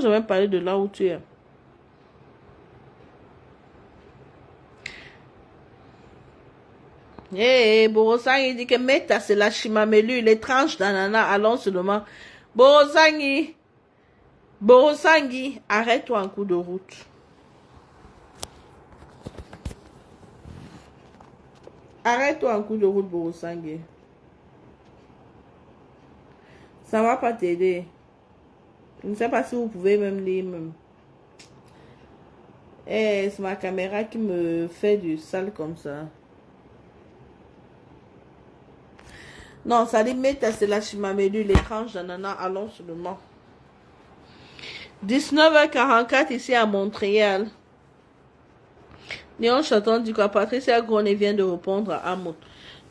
Je vais parler de là où tu es. Eh, Borosangi dit que Meta, c'est la chimamelu, les tranches d'ananas, allons seulement. Borosangi, Borosangi, arrête-toi en cours de route. Arrête-toi en cours de route, Borosangi. Ça va pas t'aider. Je ne sais pas si vous pouvez même lire même. Eh, c'est ma caméra qui me fait du sale comme ça. Non, ça dit Meta, c'est la chimamelu, les tranches d'ananas, allons seulement. 19h44 ici à Montréal. Léon Chaton dit quoi? Patricia Groné vient de répondre à Amout.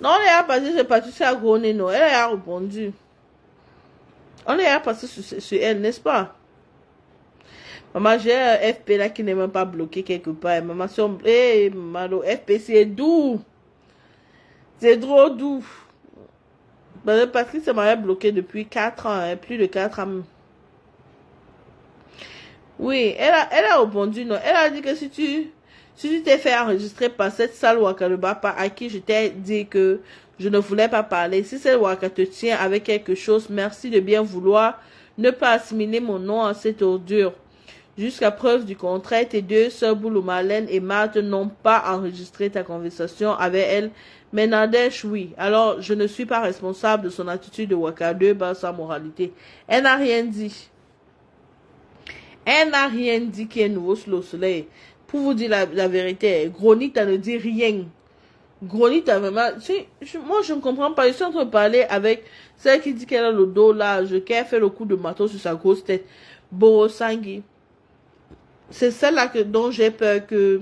Non, on est à passer sur Patricia Groné, non. Elle a répondu. On est à passer sur elle, n'est-ce pas? Maman, j'ai un FP là qui n'est même pas bloqué quelque part. Maman, Malo, FP, c'est doux. C'est trop doux. Patricia m'avait bloqué depuis 4 ans, hein, plus de 4 ans. Oui, elle a répondu, non. Elle a dit que si tu t'es fait enregistrer par cette sale Waka à qui je t'ai dit que je ne voulais pas parler, si cette Waka te tient avec quelque chose, merci de bien vouloir ne pas assimiler mon nom à cette ordure. Jusqu'à preuve du contraire, tes deux sœurs Boulou Marlène et Marthe n'ont pas enregistré ta conversation avec elle, mais Nadesh, oui. Alors, je ne suis pas responsable de son attitude de Waka 2 par sa moralité. Elle n'a rien dit. Elle n'a rien dit qui est nouveau sous le soleil. Pour vous dire la vérité, Gronita ne dit rien. Gronita vraiment... moi, je ne comprends pas. Je suis en train de parler avec celle qui dit qu'elle a le dos large, qu'elle fait le coup de marteau sur sa grosse tête. Borosangi. C'est celle-là dont j'ai peur que...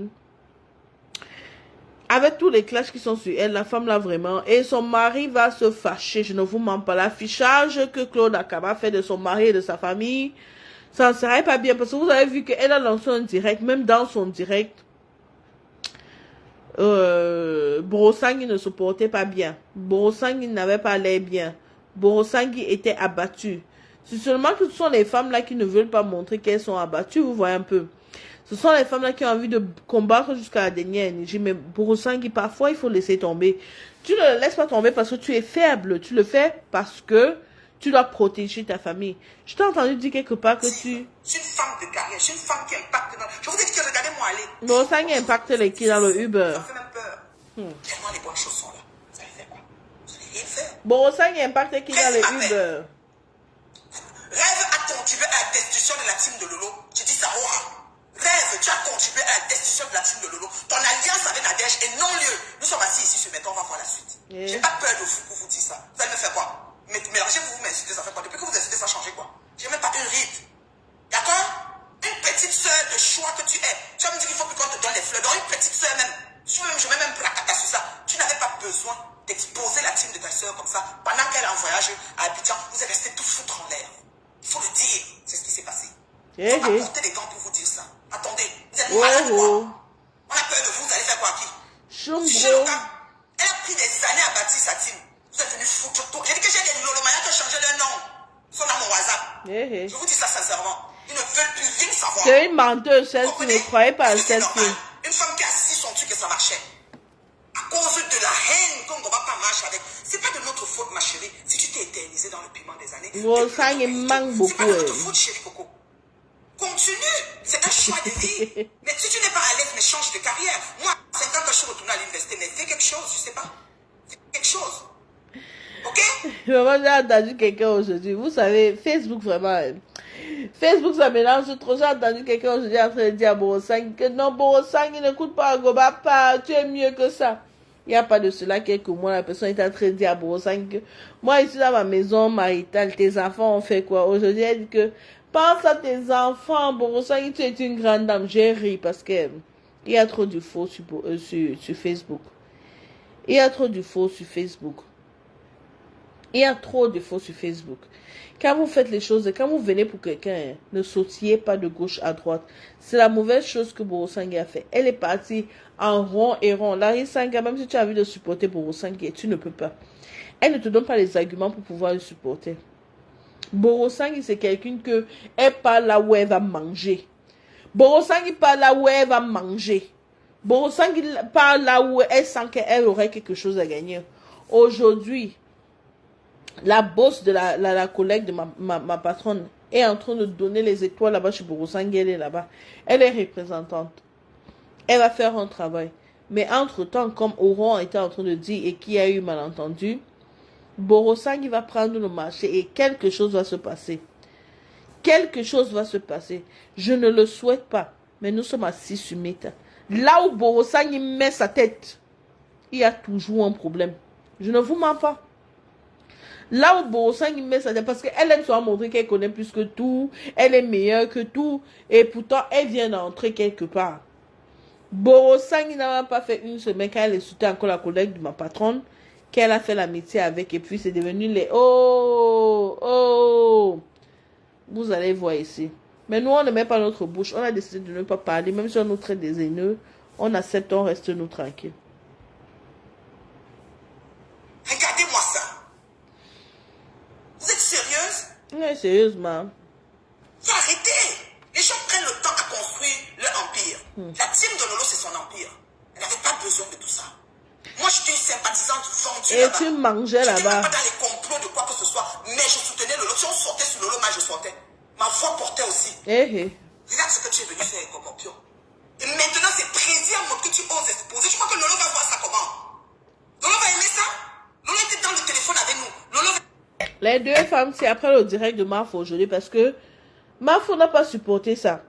Avec tous les clashs qui sont sur elle, la femme là vraiment, et son mari va se fâcher, je ne vous mens pas. L'affichage que Claude Akaba fait de son mari et de sa famille, ça ne serait pas bien, parce que vous avez vu qu'elle a lancé un direct, même dans son direct, Borosangi ne se portait pas bien. Borosangi n'avait pas l'air bien. Borosangi était abattu. C'est seulement que ce sont les femmes là qui ne veulent pas montrer qu'elles sont abattues, vous voyez un peu. Ce sont les femmes là qui ont envie de combattre jusqu'à la dernière énergie. Mais Borosangi, parfois, il faut laisser tomber. Tu ne le laisses pas tomber parce que tu es faible. Tu le fais parce que tu dois protéger ta famille. Je t'ai entendu dire quelque part que tu... Je suis une femme de carrière. Je suis une femme qui impacte. Je vous ai dit que regardez-moi aller. Borosangi impacte les qui dans le Uber. Ça fait même peur. Tellement les bonnes choses sont là. Vous allez faire quoi? Vous allez rien faire. Borosangi impacte qui dans le Uber. Rêve a contribué à la destruction de la team de Lolo. Je dis ça, Rêve, tu as contribué à la destruction de la team de Lolo. Ton alliance avec Nadège est non-lieu. Nous sommes assis ici ce matin, on va voir la suite. J'ai pas peur de vous pour vous dire ça. Vous allez me faire quoi? Mélangez-vous, m'insultez, ça fait quoi? Depuis que vous insultez, ça a changé quoi? J'ai même pas une ride. D'accord? Une petite soeur de choix que tu es. Tu vas me dire qu'il faut plus qu'on te donne les fleurs. Donc une petite soeur même. Je mets même placata sur ça. Tu n'avais pas besoin d'exposer la team de ta soeur comme ça. Pendant qu'elle est en voyage à Abidjan, vous êtes resté tout foutre en l'air. Il faut le dire. C'est ce qui s'est passé. On va porter les gants pour vous dire ça. Attendez, vous êtes malade ou quoi? On a peur de vous, vous allez faire quoi qui? Elle a pris des années à bâtir sa team. Vous êtes venu foutre tout. J'ai dit que j'ai des Lolomaya qui ont changé leur nom. Ils sont dans mon WhatsApp. Je vous dis ça sincèrement. Ils ne veulent plus rien savoir. C'est une menteuse, celle qui ne croyait pas à celle-ci. Une femme qui a assis son truc et ça marchait. À cause de la haine qu'on ne va pas marcher avec. C'est pas de notre faute, ma chérie. Si tu t'es éternisé dans le piment des années. Ça il manque beaucoup. C'est pas de notre faute, chérie Coco. Continue. C'est un choix de vie. Mais si tu n'es pas à l'aise, mais change de carrière. Moi, 5 ans que je suis retournée à l'université, mais fais quelque chose, je sais pas. Fais quelque chose. Ok? Vraiment, j'ai entendu quelqu'un aujourd'hui. Vous savez, Facebook, vraiment. Facebook, ça mélange trop. J'ai entendu quelqu'un aujourd'hui en train de dire à Borosangi que non, Borosangi n'écoute pas Goba, pas, tu es mieux que ça. Il n'y a pas de cela quelques mois, la personne est en train de dire à Borosangi que moi, ici dans ma maison maritale, tes enfants ont fait quoi? Aujourd'hui, elle dit que pense à tes enfants, Borosangi, tu es une grande dame. J'ai ri parce que il y a trop de faux sur Facebook. Il y a trop de faux sur Facebook. Il y a trop de faux sur Facebook. Quand vous faites les choses, quand vous venez pour quelqu'un, ne sautillez pas de gauche à droite. C'est la mauvaise chose que Borosangi a fait. Elle est partie en rond et rond. Larry Sanga, même si tu as envie de supporter Borosangi, tu ne peux pas. Elle ne te donne pas les arguments pour pouvoir le supporter. Borosangi, c'est quelqu'un que elle parle là où elle va manger. Borosangi parle là où elle va manger. Borosangi parle là où elle sent qu'elle aurait quelque chose à gagner. Aujourd'hui, la boss de la collègue de ma patronne est en train de donner les étoiles là-bas chez Borosangi. Elle est là-bas. Elle est représentante. Elle va faire un travail. Mais entre-temps, comme Oran était en train de dire et qui a eu malentendu, Borosangi va prendre le marché et quelque chose va se passer. Quelque chose va se passer. Je ne le souhaite pas. Mais nous sommes assis sur Meta. Là où Borosangi met sa tête, il y a toujours un problème. Je ne vous mens pas. Là où Borosangi met sa tête, parce qu'elle aime se montrer qu'elle connaît plus que tout, elle est meilleure que tout, et pourtant elle vient d'entrer quelque part. Borosangi n'a pas fait une semaine quand elle insultait encore la collègue de ma patronne, qu'elle a fait l'amitié avec, et puis c'est devenu les oh. Vous allez voir ici. Mais nous, on ne met pas notre bouche. On a décidé de ne pas parler. Même si on nous traite des haineux, on accepte, on reste nous tranquilles. Regardez-moi ça. Vous êtes sérieuse? Oui, sérieusement. Faut arrêter. Les gens prennent le temps à construire leur empire. La team de Lolo, c'est son empire. Elle n'avait pas besoin de tout ça. Moi, je suis une sympathisante vendue Et là-bas. tu mangeais là-bas. Je n'étais même pas dans les complots de quoi que ce soit. Mais je soutenais Lolo. Si on sortait sur Lolo, moi, je sortais. Ma voix portait aussi. Regarde ce que tu es venu faire, Cocompio. Et maintenant, c'est Prési à moi que tu oses exposer. Je crois que Lolo va voir ça comment? Lolo va aimer ça? Lolo était dans le téléphone avec nous. Lolo va... Les deux femmes, c'est après le direct de Mafo aujourd'hui parce que Mafo n'a pas supporté ça.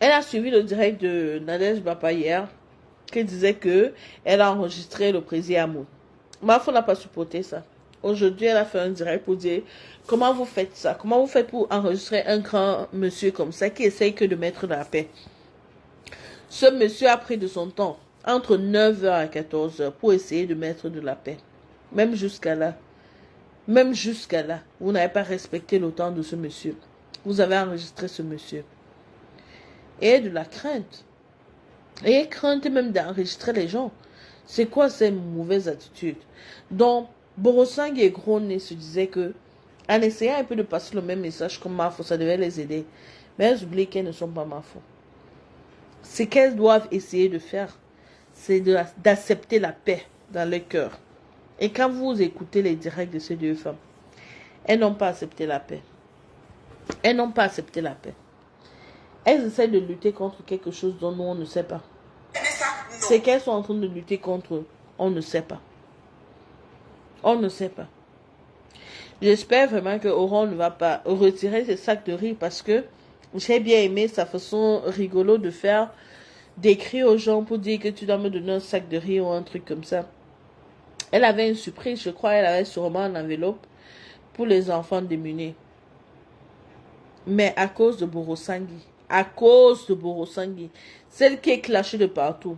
Elle a suivi le direct de Nadège Bapa hier qui disait que elle a enregistré le président Amour. Mafo n'a pas supporté ça. Aujourd'hui, elle a fait un direct pour dire comment vous faites ça? Comment vous faites pour enregistrer un grand monsieur comme ça qui essaye que de mettre de la paix? Ce monsieur a pris de son temps entre 9h à 14h pour essayer de mettre de la paix. Même jusqu'à là, vous n'avez pas respecté le temps de ce monsieur. Vous avez enregistré ce monsieur. Et de la crainte. Et crainte même d'enregistrer les gens. C'est quoi ces mauvaises attitudes? Donc, Borosangi et Groné se disaient que, en essayant un peu de passer le même message comme Mafo, ça devait les aider. Mais elles oublient qu'elles ne sont pas Mafo. Ce qu'elles doivent essayer de faire, c'est d'accepter la paix dans leur cœur. Et quand vous écoutez les directs de ces deux femmes, elles n'ont pas accepté la paix. Elles n'ont pas accepté la paix. Elles essaient de lutter contre quelque chose dont nous, on ne sait pas. C'est qu'elles sont en train de lutter contre, on ne sait pas. On ne sait pas. J'espère vraiment que Oran ne va pas retirer ses sacs de riz parce que j'ai bien aimé sa façon rigolo de faire, d'écrire aux gens pour dire que tu dois me donner un sac de riz ou un truc comme ça. Elle avait une surprise, je crois, elle avait sûrement une enveloppe pour les enfants démunis. Mais à cause de Borosangi, celle qui est clashée de partout,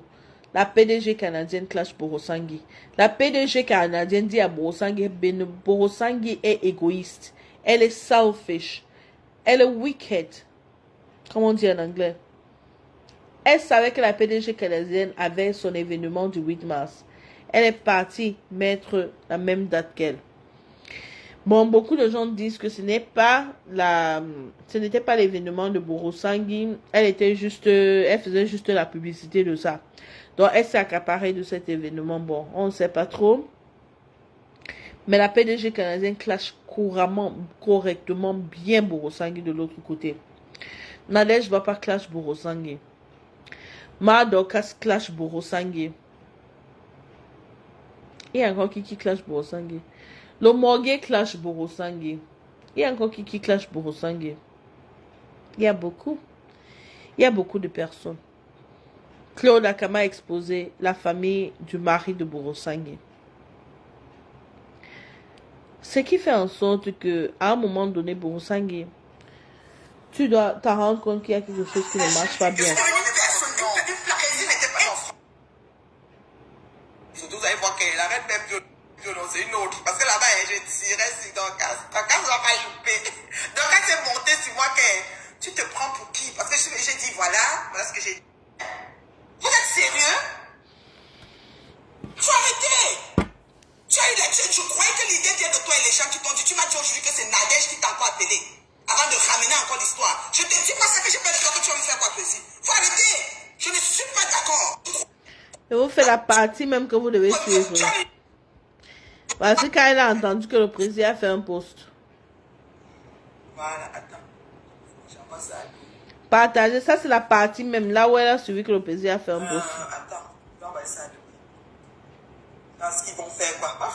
la PDG canadienne clash Borosangi. La PDG canadienne dit à Borosangi, Borosangi est égoïste. Elle est selfish. Elle est wicked. Comment on dit en anglais? Elle savait que la PDG canadienne avait son événement du 8 mars. Elle est partie mettre la même date qu'elle. Bon, beaucoup de gens disent que ce n'était pas l'événement de Borosangi. Elle faisait juste la publicité de ça. Donc, elle s'est accaparée de cet événement. Bon, on ne sait pas trop. Mais la PDG canadienne clash correctement bien Borosangi de l'autre côté. Nadège va pas clash Borosangi. Madokas clash Borosangi. Il y a encore qui clash Borosangi. Le Morgue clash Borosangi. Il y a encore qui clash Borosangi. Il y a beaucoup. Il y a beaucoup de personnes. Claude Akama a exposé la famille du mari de Borosangi. Ce qui fait en sorte que, à un moment donné, Borosangi, tu dois t'en rendre compte qu'il y a quelque chose qui ne marche pas bien. Surtout, vous allez voir qu'elle arrête même de c'est une autre. Parce que là-bas, je tirais sur ton casque. Ton casque va pas louper. Donc, quand c'est monté sur moi, tu te prends pour qui? Parce que j'ai dit, voilà ce que j'ai dit. Vous êtes sérieux? Faut arrêter. Tu as eu Je croyais que l'idée vient de toi et les gens qui t'ont dit. Tu m'as dit aujourd'hui que c'est Nadège qui t'a encore appelé. Avant de ramener encore l'histoire. Je te dis pas ça que j'ai pas de toi que tu vas me faire quoi, Président. Faut arrêter. Je ne suis pas d'accord. Et vous faites la partie même que vous devez suivre. Parce que quand elle a entendu que le président a fait un post. Voilà, attends. J'envoie ça. Partagez, ça c'est la partie même là où elle a suivi que le président a fait un post. Attends, j'envoie ça. Dans ce qu'ils vont faire quoi?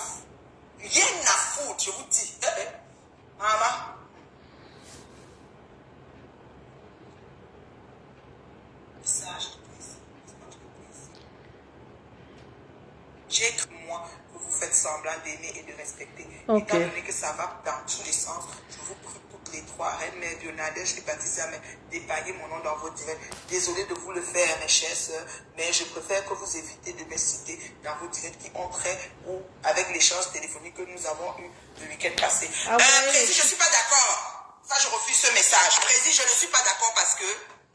Rien à foutre, je vous dis. Maman. Message de plaisir. J'ai cru, moi, que vous faites semblant d'aimer et de respecter. Okay. Étant donné que ça va dans tous les sens, je vous prie toutes les trois, Reine Mère Nadège et Patricia, d'épargner mon nom dans vos directs. Désolé de vous le faire, mes chères sœurs, mais je préfère que vous évitez de me citer dans vos directs qui ont trait ou avec l'échange téléphonique que nous avons eu le week-end passé. Président, je ne suis pas d'accord. Ça, je refuse ce message. Président, je ne suis pas d'accord parce que...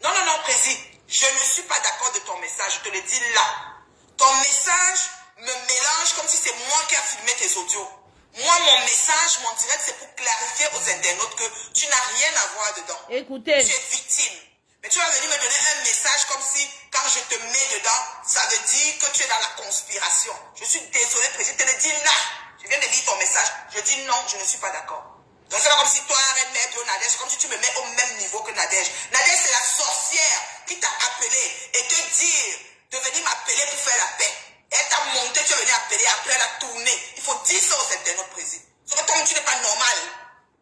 Non, Président, je ne suis pas d'accord de ton message. Je te le dis là. Ton message me mélange comme si c'est moi qui a filmé tes audios. Moi, mon message, mon direct, c'est pour clarifier aux internautes que tu n'as rien à voir dedans. Écoutez. Tu es victime. Mais tu vas venir me donner un message comme si, quand je te mets dedans, ça veut dire que tu es dans la conspiration. Je suis désolé, président, je te le dis là. Je viens de lire ton message. Je dis non, je ne suis pas d'accord. Donc c'est comme si toi, Reine Mère Bio Nadège, comme si tu me mets au même niveau que Nadège. Nadège, c'est la sorcière qui t'a appelé et te dire de venir m'appeler pour faire la paix. Elle t'a monté, tu es venu appeler, après elle a tourné. Il faut dire ça aux internautes, président. Parce que toi, tu n'es pas normal.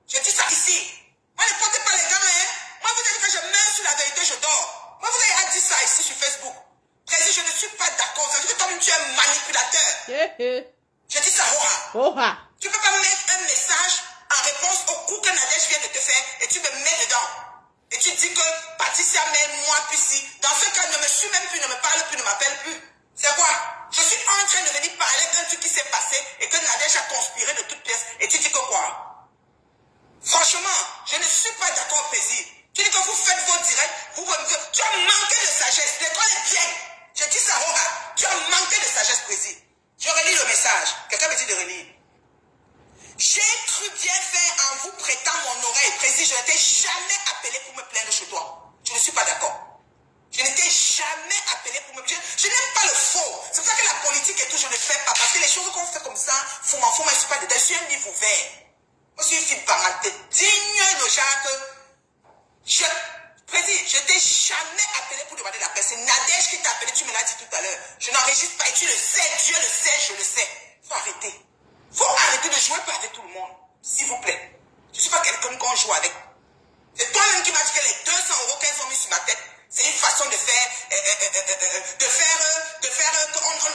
Je dis ça ici. Moi, ne portez pas les gants, hein. Moi, vous avez dit que je mets sur la vérité, je dors. Moi, vous avez dit ça ici sur Facebook. Président, je ne suis pas d'accord. Ça veut dire que toi-même, tu es un manipulateur. Je dis ça, Hora. Tu ne peux pas mettre un message en réponse au coup que Nadège vient de te faire et tu me mets dedans. Et tu dis que Patricia met moi puis si. Dans ce cas, ne me suis même plus, ne me parle plus, ne m'appelle plus. C'est quoi? Je suis en train de venir parler d'un truc qui s'est passé et que Nadège a conspiré de toutes pièces. Et tu dis que quoi? Franchement, je ne suis pas d'accord, président. Tu dis que vous faites vos directs, tu as manqué de sagesse. L'école est bien. Je dis ça, Hora. Tu as manqué de sagesse, président. Je relis le message. Quelqu'un me dit de relire. J'ai cru bien faire en vous prêtant mon oreille. Président, je ne t'ai jamais appelé pour me plaindre chez toi. Je ne suis pas d'accord. Je ne t'ai jamais appelé pour me plaindre. Je n'aime pas le faux. C'est pour ça que la politique et tout, je ne fais pas. Parce que les choses qu'on fait comme ça, faut m'en je ne suis pas dedans. Je suis un livre ouvert. Moi, je suis une fille banale, digne de genre que... Président, je ne t'ai jamais appelé pour demander la paix. C'est Nadège qui t'a appelé, tu me l'as dit tout à l'heure. Je n'enregistre pas et tu le sais, Dieu le sait, je le sais. Faut arrêter. Faut arrêter de jouer avec tout le monde, s'il vous plaît. Je ne suis pas quelqu'un qu'on joue avec. C'est toi-même qui m'as dit que les 200 € qu'elles ont mis sur ma tête, c'est une façon de faire,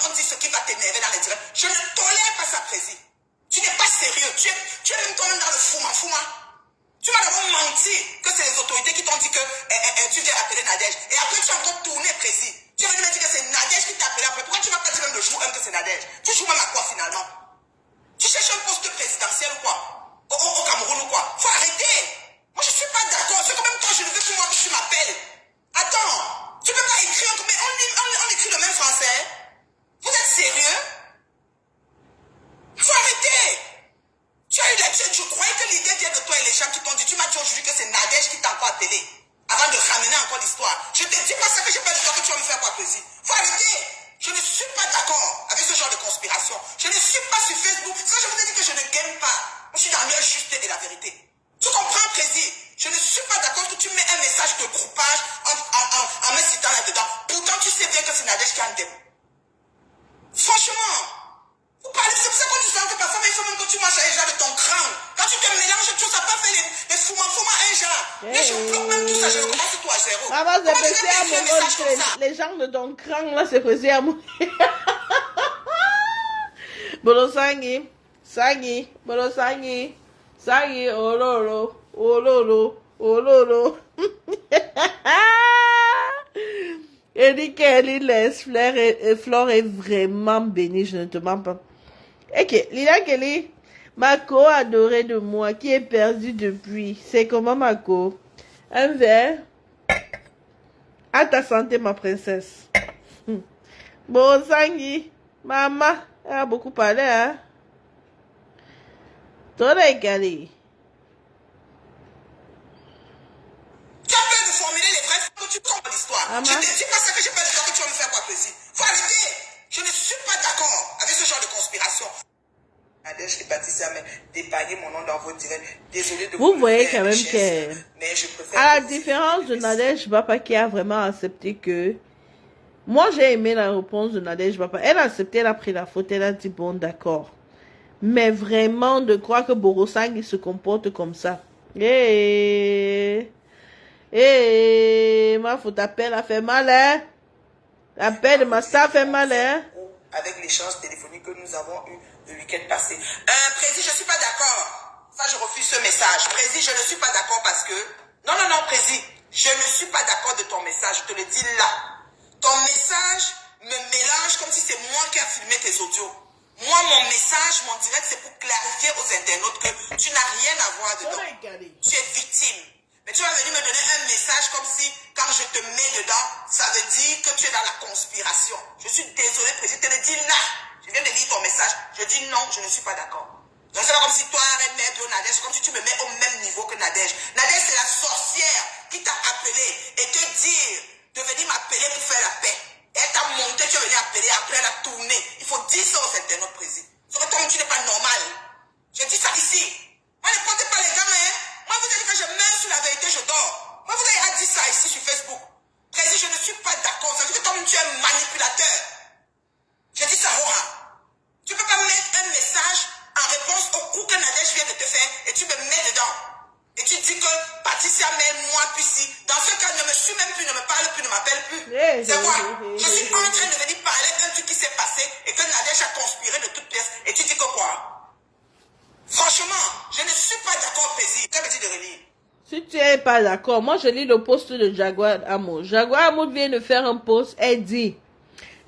qu'on dit ce qui va t'énerver dans les directs. Je ne tolère pas ça, président. Tu n'es pas sérieux. Tu es même toi-même dans le fouma. Tu m'as d'abord menti que c'est les autorités qui t'ont dit que tu viens appeler Nadège. Et après, tu as encore tourné, président. Tu es venu me dire que c'est Nadège qui t'a appelé après. Pourquoi tu ne m'as pas dit même le jour même que c'est Nadège? Tu joues même à quoi finalement? Tu cherches un poste présidentiel ou quoi? Au Cameroun ou quoi? Faut arrêter. Moi, je ne suis pas d'accord. C'est quand même toi, je ne veux que moi que tu m'appelles. Attends, tu ne peux pas écrire, mais on écrit le même français. Vous êtes sérieux? Faut arrêter. Tu as eu je croyais que l'idée vient de toi et les gens qui t'ont dit. Tu m'as dit aujourd'hui que c'est Nadège qui t'a encore appelé. Avant de ramener encore l'histoire. Je te dis pas ça que j'ai pas de toi que tu vas me faire quoi, président. Faut arrêter. Je ne suis pas d'accord avec ce genre de conspiration. Je ne suis pas sur Facebook. Ça, je vous ai dit que je ne gagne pas. Moi, je suis dans la juste et la vérité. Tu comprends, président? Je ne suis pas d'accord que tu mets un message de groupage en me citant là-dedans. Pourtant, tu sais bien que c'est Nadège qui a un démon. Franchement, vous parlez, c'est pour ça qu'on dit que parfois, mais il faut même que tu manges un genre de ton crâne. Quand tu te mélanges, tout ça, pas fait les fouma un genre. Mais je bloque même tout ça, je recommence tout à zéro. Maman, c'est pressé à mourir. Les gens de ton crâne, là, c'est pressé à mourir. Bolo sangi, ololo. Elle dit qu'elle laisse Flore est vraiment bénie, je ne te mens pas. Ok, Lila Kelly, Mako adorée de moi, qui est perdue depuis. C'est comment, Mako? Un verre? À ta santé, ma princesse. Bon, Sangi, maman, elle a beaucoup parlé, hein? Toi, les galets. Tu as peur de formuler les vrais faits, tu comprends l'histoire. Ama. Je te dis pas ça que j'ai peur de toi que tu vas me faire quoi plaisir. Faut arrêter. Je ne suis pas d'accord avec ce genre de conspiration. Nadège et Patricia, mais d'épargner mon nom dans vos directs. Désolé de Vous le voyez faire, quand même chers, que, mais je préfère à la que vous différence de ayez Nadège Bapa qui a vraiment accepté que, moi j'ai aimé la réponse de Nadège Bapa. Elle a accepté, elle a pris la faute, elle a dit bon d'accord. Mais vraiment de croire que Borosang il se comporte comme ça. Ma faute appel a fait mal, hein. L'appel de ma star fait mal, hein. avec l'échange téléphonique que nous avons eu le week-end passé. Président, je ne suis pas d'accord. Ça, je refuse ce message. Président, je ne suis pas d'accord parce que... Non, non, non, Président, je ne suis pas d'accord de ton message. Je te le dis là. Ton message me mélange comme si c'est moi qui a filmé tes audios. Moi, mon message, mon direct, c'est pour clarifier aux internautes que tu n'as rien à voir dedans. Tu es victime. Mais tu vas venir me donner un message comme si, quand je te mets dedans, ça veut dire que tu es dans la conspiration. Je suis désolé, président, je te le dis là. Je viens de lire ton message. Je dis non, je ne suis pas d'accord. Donc c'est pas comme si toi, Reine Mère Bio Nadège, comme si tu me mets au même niveau que Nadège. Nadège, c'est la sorcière qui t'a appelé et te dire de venir m'appeler pour faire la paix. Et elle t'a monté, tu es venu appeler, après elle a tourné. Il faut dire ça aux internautes, président. Toi, tu n'es pas normal. Je dis ça ici. Moi, ne portez pas les gars, hein. Moi, vous avez dit que je mets sur la vérité, je dors. Moi, vous avez dit ça ici sur Facebook. Président, je ne suis pas d'accord. Ça veut dire que toi-même, tu es un manipulateur. Je dis ça, Rora. Tu ne peux pas mettre un message en réponse au coup que Nadège vient de te faire et tu me mets dedans. Et tu dis que Patricia met moi puis si. Dans ce cas, ne me suis même plus, ne me parle plus, ne m'appelle plus. C'est quoi? Je suis en train de venir parler d'un truc qui s'est passé et que Nadège a conspiré de toutes pièces. Et tu dis que quoi? Franchement, je ne suis pas d'accord, Président. Qu'est-ce que tu dis de relire? Si tu n'es pas d'accord, moi je lis le post de Jaguar Amour. Jaguar Amour vient de faire un post, elle dit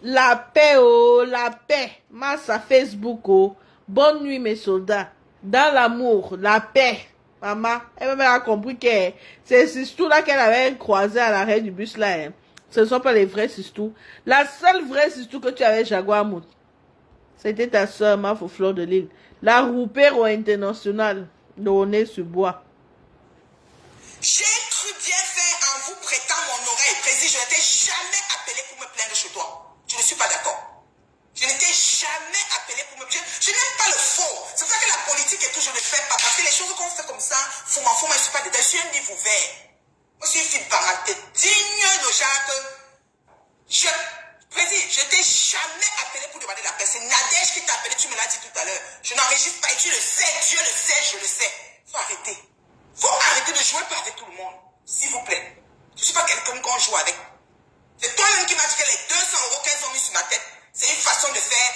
la paix, oh, la paix. Massa Facebook, oh. Bonne nuit, mes soldats. Dans l'amour, la paix. Maman, elle m'a compris que c'est Sistou là qu'elle avait croisé à l'arrêt du bus là. Hein. Ce ne sont pas les vrais Sistou. La seule vraie Sistou que tu avais, Jaguar Amour, c'était ta soeur, ma Fleur de Lille. La roupère internationale de Aulnay-sur-Bois. J'ai cru bien faire en vous prêtant mon oreille, Président. Je ne t'ai jamais appelé pour me plaindre chez toi. Je ne suis pas d'accord. Je ne t'ai jamais appelé pour me plaindre. Je n'aime pas le faux. C'est pour ça que la politique et tout, je ne fais pas. Parce que les choses qu'on fait comme ça, faut m'en je ne suis pas dedans. Je suis un livre ouvert. Moi, je suis une fille barate, digne de Jacques. Président, je ne t'ai jamais appelé pour demander la paix. C'est Nadège qui t'a appelé, tu me l'as dit tout à l'heure. Je n'enregistre pas et tu le sais, Dieu le sait, je le sais. Faut arrêter. Faut arrêter de jouer pas avec tout le monde. S'il vous plaît. Je ne suis pas quelqu'un qu'on joue avec. C'est toi-même qui m'as dit que les 200 € qu'elles ont mis sur ma tête, c'est une façon de faire,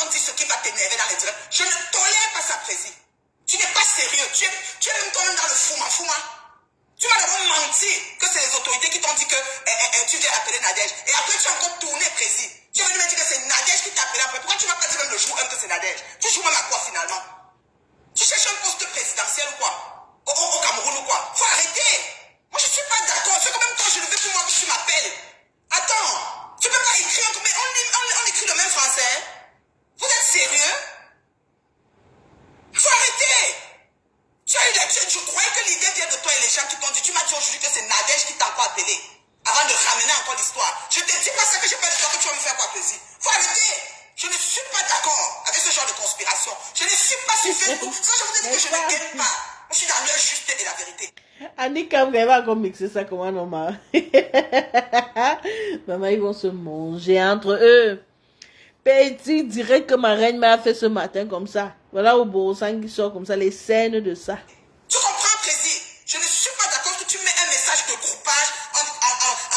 on dit ce qui va t'énerver dans les directs. Je ne tolère pas ça, Président. Tu n'es pas sérieux. Tu es même toi-même dans le fouma. Tu m'as d'abord menti que c'est les autorités qui t'ont dit que tu viens appeler Nadège. Et après, tu as encore tourné, Président. Tu es venu me dire que c'est Nadège qui t'a appelé après. Pourquoi tu m'as pas dit même le jour même que c'est Nadège? Tu joues même à quoi finalement? Tu cherches un poste présidentiel ou quoi? Au Cameroun ou quoi? Faut arrêter. Moi, je suis pas d'accord. C'est quand même toi, je le fais pour moi que tu m'appelles. Attends, tu peux pas écrire, mais on écrit le même français. Hein? Vous êtes sérieux? Faut arrêter. Je croyais que l'idée vient de toi et les gens qui t'ont dit. Tu m'as dit aujourd'hui que c'est Nadège qui t'a encore appelé. Avant de ramener encore l'histoire. Je te dis pas ça que j'ai pas de toi que tu vas me faire quoi plaisir. Faut arrêter. Je ne suis pas d'accord avec ce genre de conspiration. Je ne suis pas sur Facebook. Ça, je vous ai dit que je ne gagne pas. Je suis dans l'heure juste et la vérité. Annie, quand elle va encore mixer ça comme un normal. Maman, ils vont se manger entre eux. Petit direct que ma reine m'a fait ce matin comme ça. Voilà au Borosang qui sort comme ça, les scènes de ça. Tu comprends, Président? Je ne suis pas d'accord que tu mets un message de groupage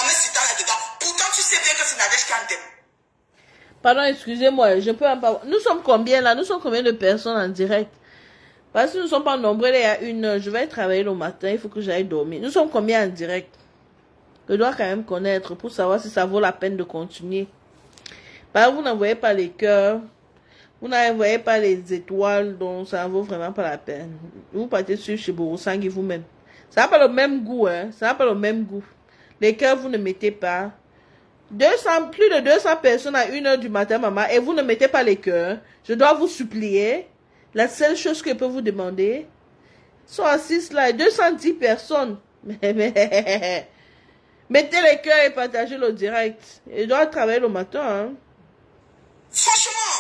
en me citant là-dedans. Pourtant, tu sais bien que c'est Nadège qui en t'aime. Pardon, excusez-moi, je peux pas... Nous sommes combien là? Nous sommes combien de personnes en direct? Parce que nous ne sommes pas nombreux, il y a 1 heure. Je vais travailler le matin, il faut que j'aille dormir. Nous sommes combien en direct? Je dois quand même connaître pour savoir si ça vaut la peine de continuer. Bah, vous n'envoyez pas les cœurs, vous n'envoyez pas les étoiles, donc ça ne vaut vraiment pas la peine. Vous partez sur chez Borosang vous-même. Ça n'a pas le même goût, hein. Ça n'a pas le même goût. Les cœurs, vous ne mettez pas. Plus de 200 personnes à 1 h du matin, maman, et vous ne mettez pas les cœurs. Je dois vous supplier. La seule chose que je peux vous demander, sont assis là, 210 personnes. Mettez les cœurs et partagez le direct. Je dois travailler le matin. Hein. Franchement,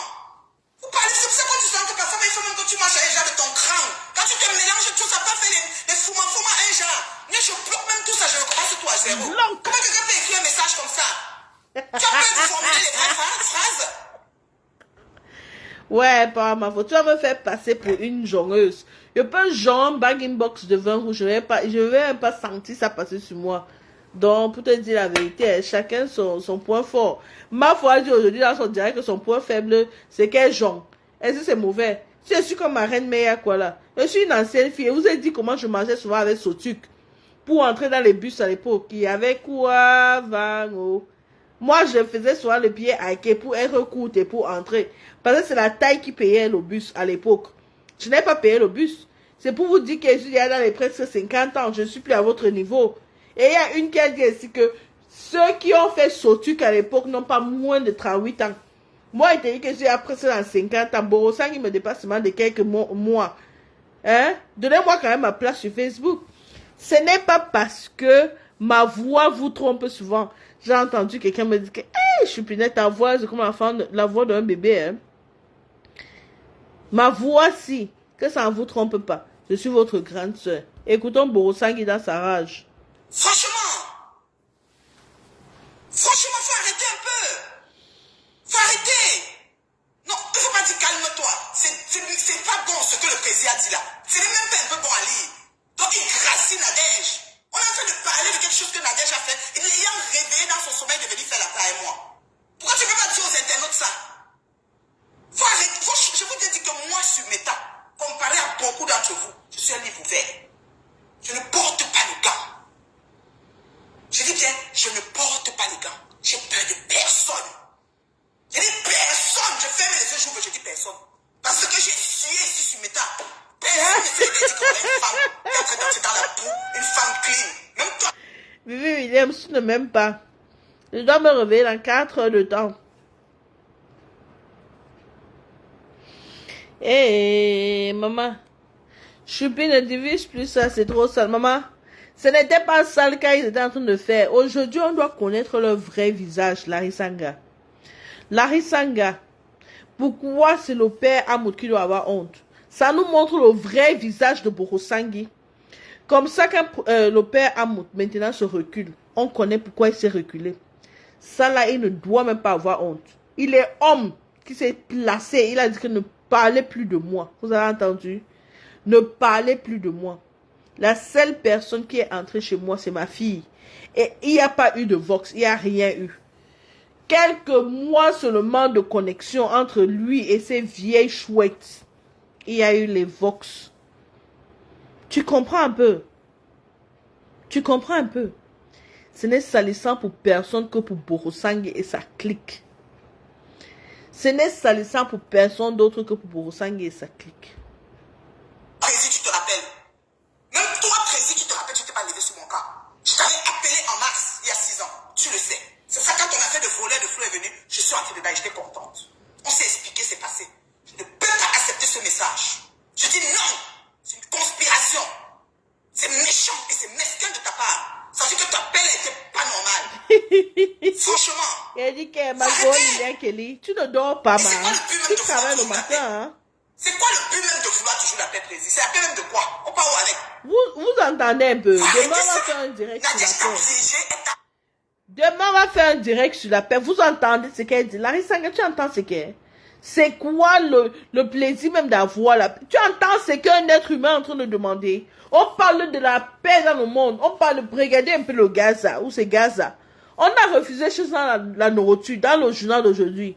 vous parlez, c'est pour ça que tu sens que parfois, il faut même que tu manges un genre de ton crâne. Quand tu te mélanges tout ça, pas faire les fouma un genre. Mais je bloque même tout ça, je recommence tout à zéro. Comment quelqu'un peut écrire un message comme ça? Tu as peur de formuler les vraies phrases? Ouais, pas ma faute. Tu vas me faire passer pour une jongeuse. Je peux genre bag inbox de vin rouge. Je vais même pas sentir ça passer sur moi. Donc, pour te dire la vérité, chacun son point fort. Ma foi dit aujourd'hui dans son direct que son point faible, c'est qu'elle jongle. Est-ce que c'est mauvais? Si je suis comme ma reine Meya, quoi là. Je suis une ancienne fille. Je vous ai dit comment je mangeais souvent avec Sotuc. Pour entrer dans les bus à l'époque. Il y avait quoi, Vango. Moi, je faisais souvent le pied hacké pour être courte et pour entrer. Parce que c'est la taille qui payait le bus à l'époque. Je n'ai pas payé le bus. C'est pour vous dire que je suis dans les presque 50 ans. Je ne suis plus à votre niveau. Et il y a une qui a dit aussi que ceux qui ont fait Sotuc à l'époque n'ont pas moins de 38 ans. Moi, il te dit que je suis à presque dans 50 ans. Borosang, il me dépasse seulement de quelques mois. Hein? Donnez-moi quand même ma place sur Facebook. Ce n'est pas parce que ma voix vous trompe souvent. J'ai entendu quelqu'un me dire que hey, Choupinette, ta voix, c'est comme la voix d'un bébé. Hein? Ma voix, si, que ça ne vous trompe pas. Je suis votre grande soeur. Écoutons Borosangui dans sa rage. Franchement, faut arrêter un peu. Faut arrêter. Non, il ne faut pas dire calme-toi. C'est pas bon ce que le président dit là. C'est même pas un peu bon à lire. Donc il gracie Nadège. On est en train de parler de quelque chose que Nadège a fait. Il l'ayant réveillé dans son sommeil de venir faire la paix et moi. Pourquoi tu ne peux pas dire aux internautes ça? Faut arrêter. Je vous ai dit que moi, sur Meta, comparé à beaucoup d'entre vous, je suis un livre ouvert. Je ne porte pas le gant. Je dis bien, je ne porte pas les gants. J'ai peur de personne. Je dis personne. Je ferme les yeux, j'ouvre, je dis personne. Parce que j'ai sué ici sur Meta. Personne ne s'est dit qu'on a une femme qui est en train d'entrer dans la boue, une femme clean. Même toi. Vivi Williams, tu ne m'aimes pas. Je dois me réveiller dans 4 heures de temps. Hé, maman. Choupi ne divise plus ça, c'est trop sale. Maman, ce n'était pas sale quand ils étaient en train de faire. Aujourd'hui, on doit connaître leur vrai visage, Larissanga. Larissanga, pourquoi c'est le père Amoud qui doit avoir honte? Ça nous montre le vrai visage de Borosangui. Comme ça, quand le père Amoud maintenant se recule, on connaît pourquoi il s'est reculé. Ça là, il ne doit même pas avoir honte. Il est homme qui s'est placé. Il a dit que ne parlez plus de moi. Vous avez entendu? Ne parlez plus de moi. La seule personne qui est entrée chez moi, c'est ma fille. Et il n'y a pas eu de Vox. Il n'y a rien eu. Quelques mois seulement de connexion entre lui et ses vieilles chouettes. Il y a eu les Vox. Tu comprends un peu? Tu comprends un peu? Ce n'est salissant pour personne que pour Borosangui et sa clique. Ce n'est salissant pour personne d'autre que pour Borosangui et sa clique. Prési, tu te rappelles? Même toi, Prési, tu te rappelles, tu t'es pas levé sur mon cas. Je t'avais appelé en mars, il y a 6 ans. Tu le sais. C'est ça, quand on a fait de voler de flou est venu, je suis entrée dedans et j'étais contente. On s'est expliqué, c'est passé. Je ne peux pas accepter ce message. Je dis non. C'est une conspiration. C'est méchant et c'est mesquin de ta part. Ça veut dire que ta pelle n'était pas normale. Franchement. Il a dit que ma gueule, Kelly, tu ne dors pas, ma. Tu travailles le matin, hein. C'est quoi le but même de vouloir toujours la paix, Président? C'est la paix même de quoi? On part où avec? Vous entendez un peu. Demain, on va faire un direct sur la paix. Demain, on va faire un direct sur la paix. Vous entendez ce qu'elle dit? Larissanga, tu entends ce qu'elle dit? C'est quoi le plaisir même d'avoir la paix? Tu entends ce qu'un être humain est en train de demander? On parle de la paix dans le monde. On parle de regarder un peu le Gaza. Où c'est Gaza? On a refusé chez la nourriture dans le journal d'aujourd'hui.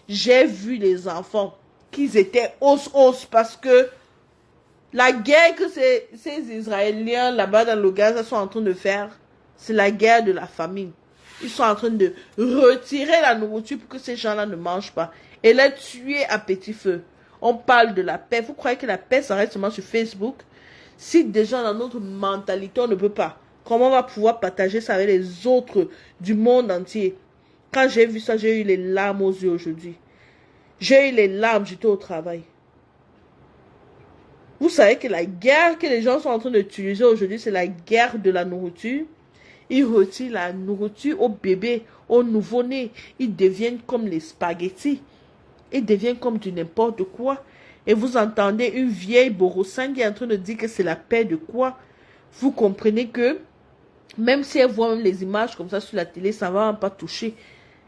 J'ai vu les enfants qu'ils étaient os parce que la guerre que ces Israéliens là-bas dans le Gaza sont en train de faire, c'est la guerre de la famine. Ils sont en train de retirer la nourriture pour que ces gens-là ne mangent pas et les tuer à petit feu. On parle de la paix. Vous croyez que la paix s'arrête seulement sur Facebook? Si déjà dans notre mentalité, on ne peut pas, comment on va pouvoir partager ça avec les autres du monde entier? Quand j'ai vu ça, j'ai eu les larmes aux yeux aujourd'hui. J'ai eu les larmes, j'étais au travail. Vous savez que la guerre que les gens sont en train d'utiliser aujourd'hui, c'est la guerre de la nourriture. Ils retirent la nourriture aux bébés, aux nouveau-nés. Ils deviennent comme les spaghettis. Ils deviennent comme du n'importe quoi. Et vous entendez une vieille Borosang qui est en train de dire que c'est la paix de quoi. Vous comprenez que même si elle voit même les images comme ça sur la télé, ça ne va même pas toucher.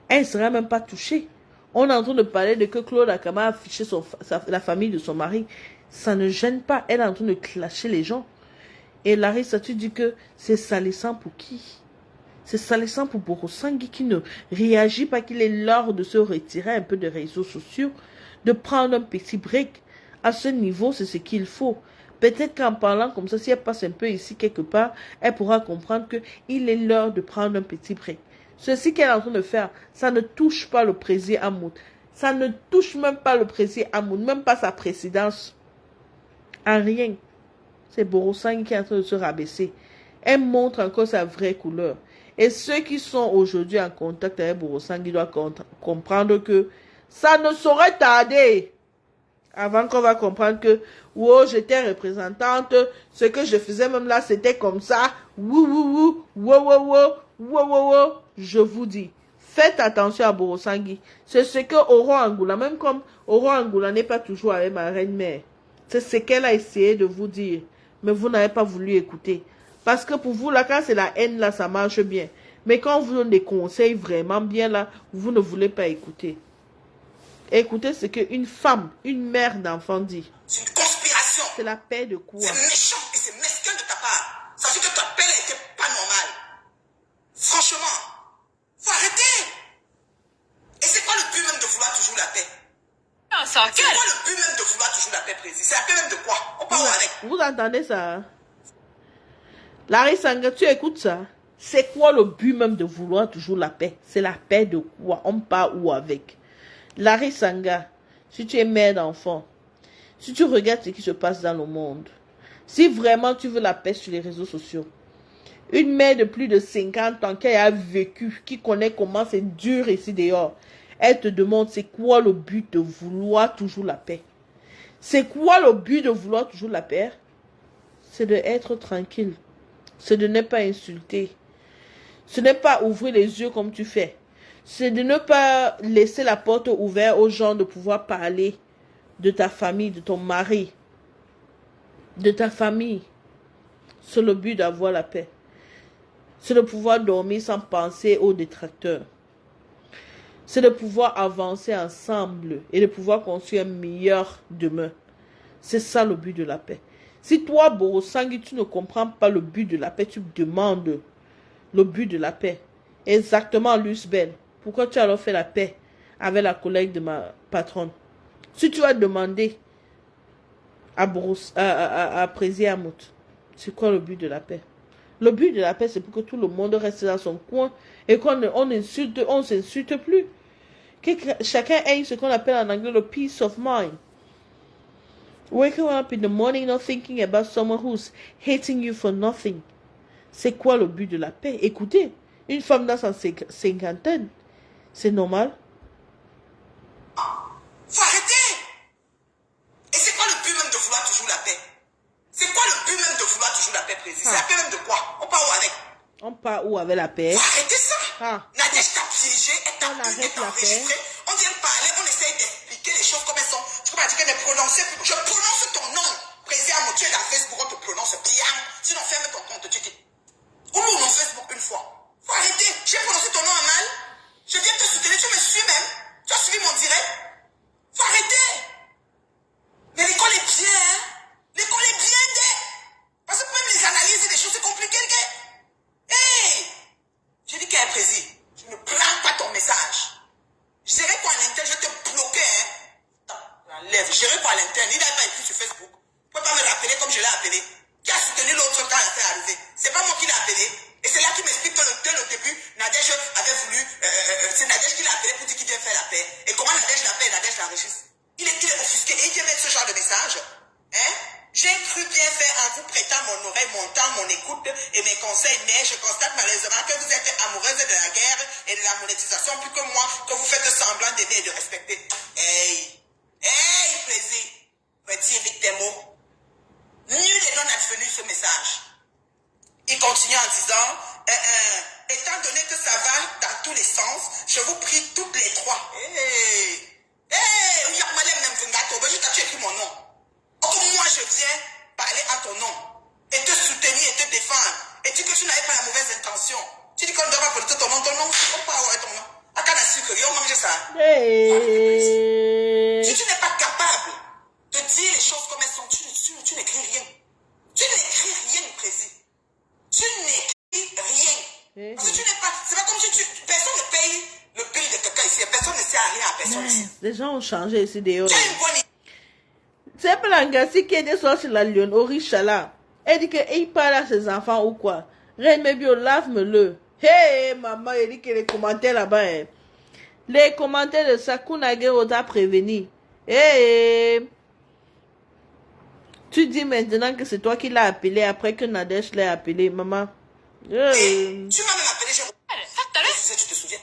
Elle ne sera même pas touchée. On est en train de parler de que Claude Akama a affiché la famille de son mari. Ça ne gêne pas. Elle est en train de clasher les gens. Et Larissa, tu dis que c'est salissant pour qui? C'est salissant pour Borosangui qui ne réagit pas, qu'il est l'heure de se retirer un peu des réseaux sociaux, de prendre un petit break. À ce niveau, c'est ce qu'il faut. Peut-être qu'en parlant comme ça, si elle passe un peu ici quelque part, elle pourra comprendre qu'il est l'heure de prendre un petit break. Ceci qu'elle est en train de faire, ça ne touche pas le président Hamoud. Ça ne touche même pas le président Hamoud, même pas sa présidence. En rien. C'est Borosangui qui est en train de se rabaisser. Elle montre encore sa vraie couleur. Et ceux qui sont aujourd'hui en contact avec Borosangui doivent comprendre que ça ne saurait tarder. Avant qu'on va comprendre que, wow, j'étais représentante, ce que je faisais même là, c'était comme ça. Je vous dis, faites attention à Borosangui. C'est ce que Oro Angoula, même comme Oro Angoula n'est pas toujours avec ma reine-mère. C'est ce qu'elle a essayé de vous dire. Mais vous n'avez pas voulu écouter. Parce que pour vous, là, quand c'est la haine, là, ça marche bien. Mais quand on vous donne des conseils vraiment bien, là, vous ne voulez pas écouter. Écoutez ce qu'une femme, une mère d'enfant dit. C'est une conspiration. C'est la paix de quoi? C'est méchant et c'est mesquin de ta part. Ça veut dire que ta paix n'était pas normale. Franchement, faut arrêter. Et c'est quoi le but même de vouloir toujours la paix? C'est quoi le but même de vouloir toujours la paix, président? C'est la paix même de quoi? On parle avec. Vous entendez ça? Larissa Sanga, tu écoutes ça? C'est quoi le but même de vouloir toujours la paix? C'est la paix de quoi? On part où avec? Larissa Sanga, si tu es mère d'enfant, si tu regardes ce qui se passe dans le monde, si vraiment tu veux la paix sur les réseaux sociaux, une mère de plus de 50 ans qui a vécu, qui connaît comment c'est dur ici dehors, elle te demande c'est quoi le but de vouloir toujours la paix? C'est quoi le but de vouloir toujours la paix? C'est d'être tranquille. C'est de ne pas insulter. Ce n'est pas ouvrir les yeux comme tu fais. C'est de ne pas laisser la porte ouverte aux gens de pouvoir parler de ta famille, de ton mari, de ta famille. C'est le but d'avoir la paix. C'est de pouvoir dormir sans penser aux détracteurs. C'est de pouvoir avancer ensemble et de pouvoir construire un meilleur demain. C'est ça le but de la paix. Si toi, Borosangui, tu ne comprends pas le but de la paix, tu me demandes le but de la paix. Exactement, Luce Belle. Pourquoi tu as alors fait la paix avec la collègue de ma patronne? Si tu as demandé à Président Hamoud, c'est quoi le but de la paix? Le but de la paix, c'est pour que tout le monde reste dans son coin et qu'on ne s'insulte plus. Que chacun ait ce qu'on appelle en anglais le peace of mind. Waking up in the morning not thinking about someone who's hating you for nothing. C'est quoi le but de la paix? Écoutez, une femme dans sa cinquantaine, c'est normal. Faut arrêter. Et c'est quoi le but même de vouloir toujours la paix? C'est quoi le but même de vouloir toujours la paix, président? C'est la paix même de quoi? On part où avec? On part où avec la paix? Faut arrêter ça. Nadège t'a piégé, elle t'a enregistré. On vient parler, on essaye d'expliquer les choses comme elles sont. Tu peux pas dire qu'elle est prononcée. Je prononce ton nom. Président, tu es dans Facebook, on te prononce bien. Sinon, ferme ton compte, tu dis. Ouvre mon Facebook une fois. Faut arrêter. J'ai prononcé ton nom en mal. Je viens te soutenir, tu me suis même. Tu as suivi mon direct. Faut arrêter. Mais l'école est bien, hein. L'école est bien, parce que même les analyses et les choses, c'est compliqué, Hey! J'ai dit qu'elle est président. Je ne prends pas ton message. Je serai quoi à l'interne, je vais te bloquer, hein. Enlève, je serai quoi à l'interne. Il n'a pas écrit sur Facebook. Tu ne peux pas me rappeler comme je l'ai appelé. Qui a soutenu l'autre quand elle fait arriver? C'est pas moi qui l'ai appelé. Et c'est là qui m'explique que dès le début, Nadège avait voulu. C'est Nadège qui l'a appelé pour dire qu'il vient faire la paix. Et comment Nadège l'appelle, Nadège l'enregistre. Il est offusqué et il vient mettre ce genre de message. Hein? J'ai cru bien faire vous prêtant mon oreille, mon temps, mon écoute et mes conseils, mais je constate malheureusement que vous êtes amoureuse de la guerre et de la monétisation plus que moi, que vous faites semblant d'aimer et de respecter. Hey! Hey, plaisir! Retire vite tes mots. Nul n'est non advenu ce message. Il continue en disant, étant donné que ça va dans tous les sens, je vous prie toutes les trois. Hey! Hey! Tu écris mon nom. Or, moi, je viens parler en ton nom et te soutenir et te défendre. Et tu dis que tu n'avais pas la mauvaise intention. Tu dis qu'on ne doit pas porter ton nom, on peut avoir ton nom. À quand la sucre, on mange ça. Si tu n'es pas capable de dire les choses comme elles sont, tu n'écris rien. Tu n'écris rien, précis. Tu n'écris rien. Parce que tu n'es pas. C'est pas comme si personne ne paye le bill de quelqu'un ici. Personne ne sert à rien à personne ici. Les gens ont changé ici dehors. Tu as une bonne idée. C'est pas l'angassi qui est sorti la lionne au riche là. Elle dit qu'il parle à ses enfants ou quoi. Reine Mebio, lave-me-le. Hey, maman, elle dit que les commentaires là-bas, hein. Les commentaires de Sakuna Gero t'a prévenu. Hey. Tu dis maintenant que c'est toi qui l'as appelé après que Nadège l'a appelé, maman. Tu m'as même appelé, j'ai refusé, tu te souviens?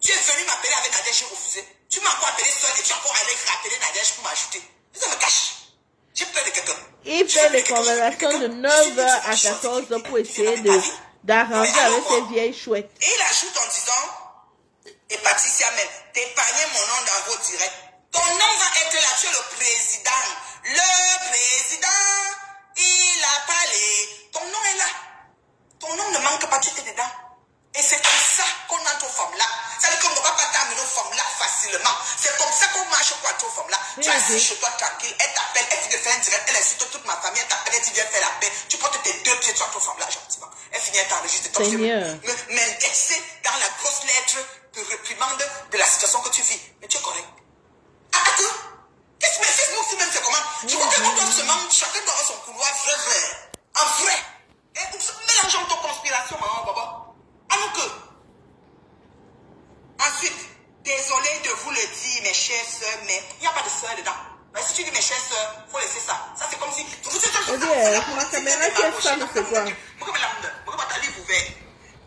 Tu es venu m'appeler avec Nadège, j'ai refusé. Tu m'as encore appelé seul et tu as encore allé rappeler Nadège pour m'ajouter. Ça me cache. J'ai peur de quelqu'un. Il fait les conversations de 9h à 14h pour essayer d'arranger avec ces vieilles chouettes. Et il ajoute en disant, et Patricia même, d'épargner mon nom dans vos directs. Ton nom va être là, tu es le président. Le président, il a parlé. Ton nom est là. Ton nom ne manque pas, tu es dedans. Et c'est comme ça qu'on entre aux femmes là. Ça veut dire qu'on ne va pas terminer aux femmes là facilement. C'est comme ça qu'on marche pour entrer aux femmes là. Tu es assis chez toi tranquille, elle t'appelle, elle te fait un direct, elle incite toute ma famille, elle t'appelle, elle dit viens faire la paix. Tu portes tes deux pieds, tu entres aux femmes là gentiment. Elle finit à t'enregistrer ton film. M'indexer dans la grosse lettre de réprimande de la situation que tu vis. Mais tu es correct. Qu'est-ce que Facebook si même c'est comment? Je crois qu'on doit se mentir, chacun doit avoir son couloir vrai. En vrai. Et mélangeons ton conspiration, maman, baba. Alors que, ensuite, désolé de vous le dire, mes chères soeurs, mais il n'y a pas de soeurs dedans. Mais si tu dis mes chères soeurs, il faut laisser ça. Ça, c'est comme si. Vous êtes un peu.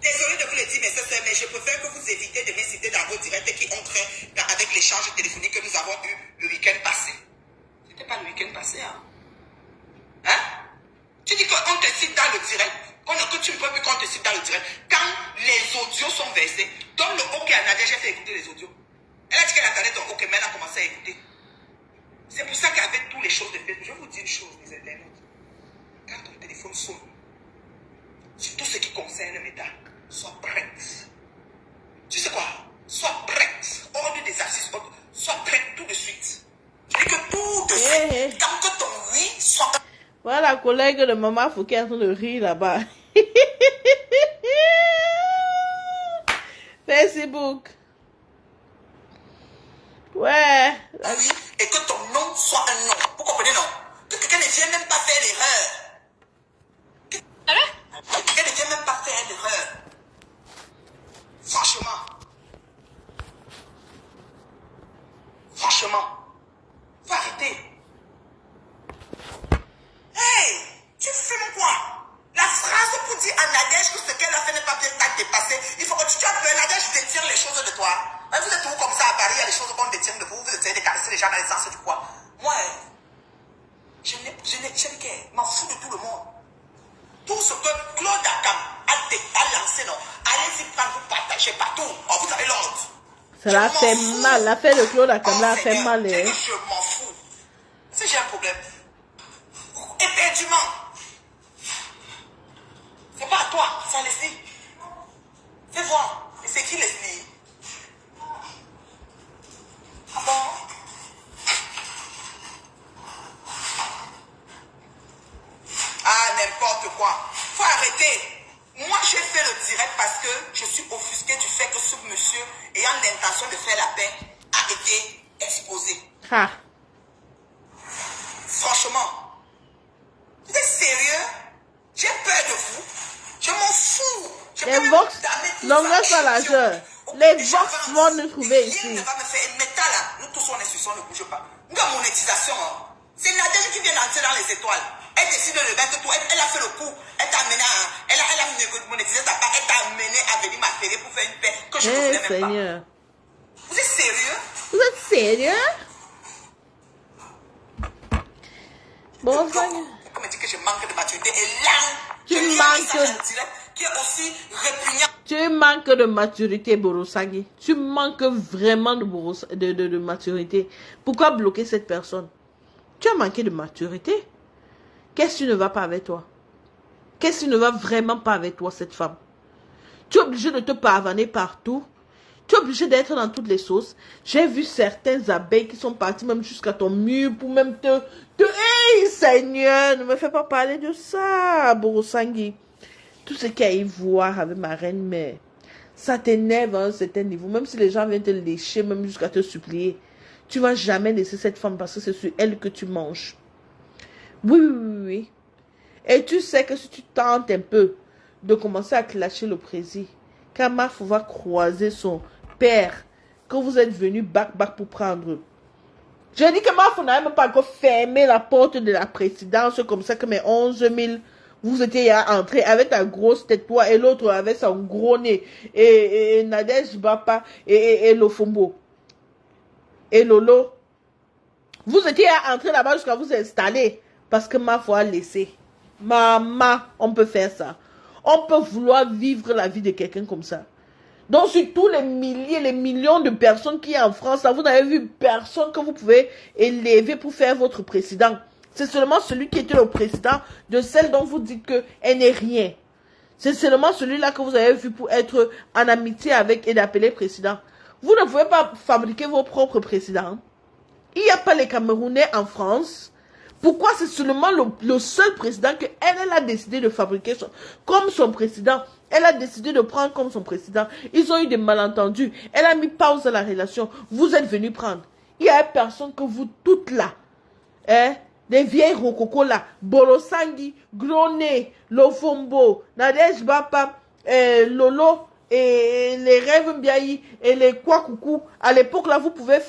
Désolé de vous le dire, mes soeurs, mais je préfère que vous évitez de m'inciter dans vos directs qui ont trait avec l'échange téléphonique que nous avons eu le week-end passé. C'était pas le week-end passé, hein? Hein? Tu dis qu'on te cite dans le direct, que tu ne peux plus qu'on te cite dans le direct. Quand les audios sont versés, donne le OK à Nadia, j'ai fait écouter les audios. Elle a dit qu'elle attendait ton OK, mais elle a commencé à écouter. C'est pour ça qu'avec toutes les choses de fait, je vais vous dire une chose, les internautes. Quand ton téléphone sonne, sur tout ce qui concerne l'État, sois prête. Tu sais quoi? Sois prête. Ordre des assises, sois prête tout de suite. Et que tout de suite, tant que ton oui soit... Voilà la collègue de maman Fouquet en train de rire là-bas. Facebook. Ouais. Et que ton nom soit un nom. Vous comprenez, non? Que quelqu'un ne vienne même pas faire l'erreur. Que quelqu'un ne vienne même pas faire l'erreur. Franchement. Faut arrêter. Hey, tu fumes quoi? La phrase pour dire à Nadège que ce qu'elle a fait n'est pas bien t'a dépassé. Il faut que tu appelles Nadège détient les choses de toi. Mais vous êtes toujours comme ça à Paris, il y a des choses qu'on détient de vous. Vous essayez de caresser les gens dans les sens du poids. Moi, je m'en fous de tout le monde. Tout ce que Claude Akam a lancé, non, allez-y prendre, vous partagez partout. Oh, vous avez l'ordre. Ça l'a fait mal. L'affaire de Claude Akam l'a fait mal. Je m'en fous. Si j'ai un problème. Éperdument. C'est pas à toi, c'est à Leslie. Fais voir. Et c'est qui Leslie? Ah bon? Ah, n'importe quoi. Faut arrêter. Moi, j'ai fait le direct parce que je suis offusqué du fait que ce monsieur, ayant l'intention de faire la paix, a été exposé. Ah. Franchement. Vous êtes sérieux? J'ai peur de vous. Je m'en fous. Les Vox n'ont pas l'argent. Les Vox vont nous trouver ici. Rien ne va me faire un métal là. Nous tous on est sur son, ne bouge pas. Nous, la monétisation, c'est Nadège qui vient d'entrer dans les étoiles. Elle décide de le mettre tout. Elle a fait le coup. Elle t'a amené à... Elle a monétisé ta part. Elle t'a amené à venir m'affairer pour faire une paix que je ne voulais même Seigneur. pas. Vous êtes sérieux? Vous êtes sérieux? Bon, ça... Comme me dit que je manque de maturité. Et là, Tu je lis un manques- message en direct qui est aussi répugnant. Tu manques de maturité, Borosagi. Tu manques vraiment de maturité. Pourquoi bloquer cette personne? Tu as manqué de maturité. Qu'est-ce qui ne va pas avec toi? Qu'est-ce qui ne va vraiment pas avec toi, cette femme? Tu es obligé de te pavaner partout. Tu es obligé d'être dans toutes les sauces. J'ai vu certaines abeilles qui sont parties même jusqu'à ton mur pour même te... Hey, Seigneur, ne me fais pas parler de ça, Borosagi. Tout ce qu'il y a à y voir avec ma reine mère, ça t'énerve à un certain niveau. Même si les gens viennent te lécher, même jusqu'à te supplier, tu vas jamais laisser cette femme parce que c'est sur elle que tu manges. Oui, oui, oui, oui. Et tu sais que si tu tentes un peu de commencer à clasher le président, quand Mafou va croiser son père, que vous êtes venu bac pour prendre. Je dis que Mafou n'a même pas encore fermé la porte de la présidence comme ça que mes 11 000... Vous étiez entrés avec ta grosse tête, toi, et l'autre avec son gros nez, et Nadège Bapa, et Lofombo, et Lolo. Vous étiez entrés là-bas jusqu'à vous installer, parce que ma foi a laissé. Maman, on peut faire ça. On peut vouloir vivre la vie de quelqu'un comme ça. Donc, sur tous les milliers, les millions de personnes qui y a en France, là, vous n'avez vu personne que vous pouvez élever pour faire votre président. C'est seulement celui qui était le président de celle dont vous dites qu'elle n'est rien. C'est seulement celui-là que vous avez vu pour être en amitié avec et d'appeler président. Vous ne pouvez pas fabriquer vos propres présidents. Il n'y a pas les Camerounais en France. Pourquoi c'est seulement le seul président que elle a décidé de fabriquer comme son président? Elle a décidé de prendre comme son président. Ils ont eu des malentendus. Elle a mis pause à la relation. Vous êtes venus prendre. Il n'y a personne que vous toutes là. Hein? Des vieilles rococo là, Borosagi, Groné, Lofombo, Nadège Bapa, Lolo, et les rêves Mbiayi, et les Kwakoukou. À l'époque là, vous pouvez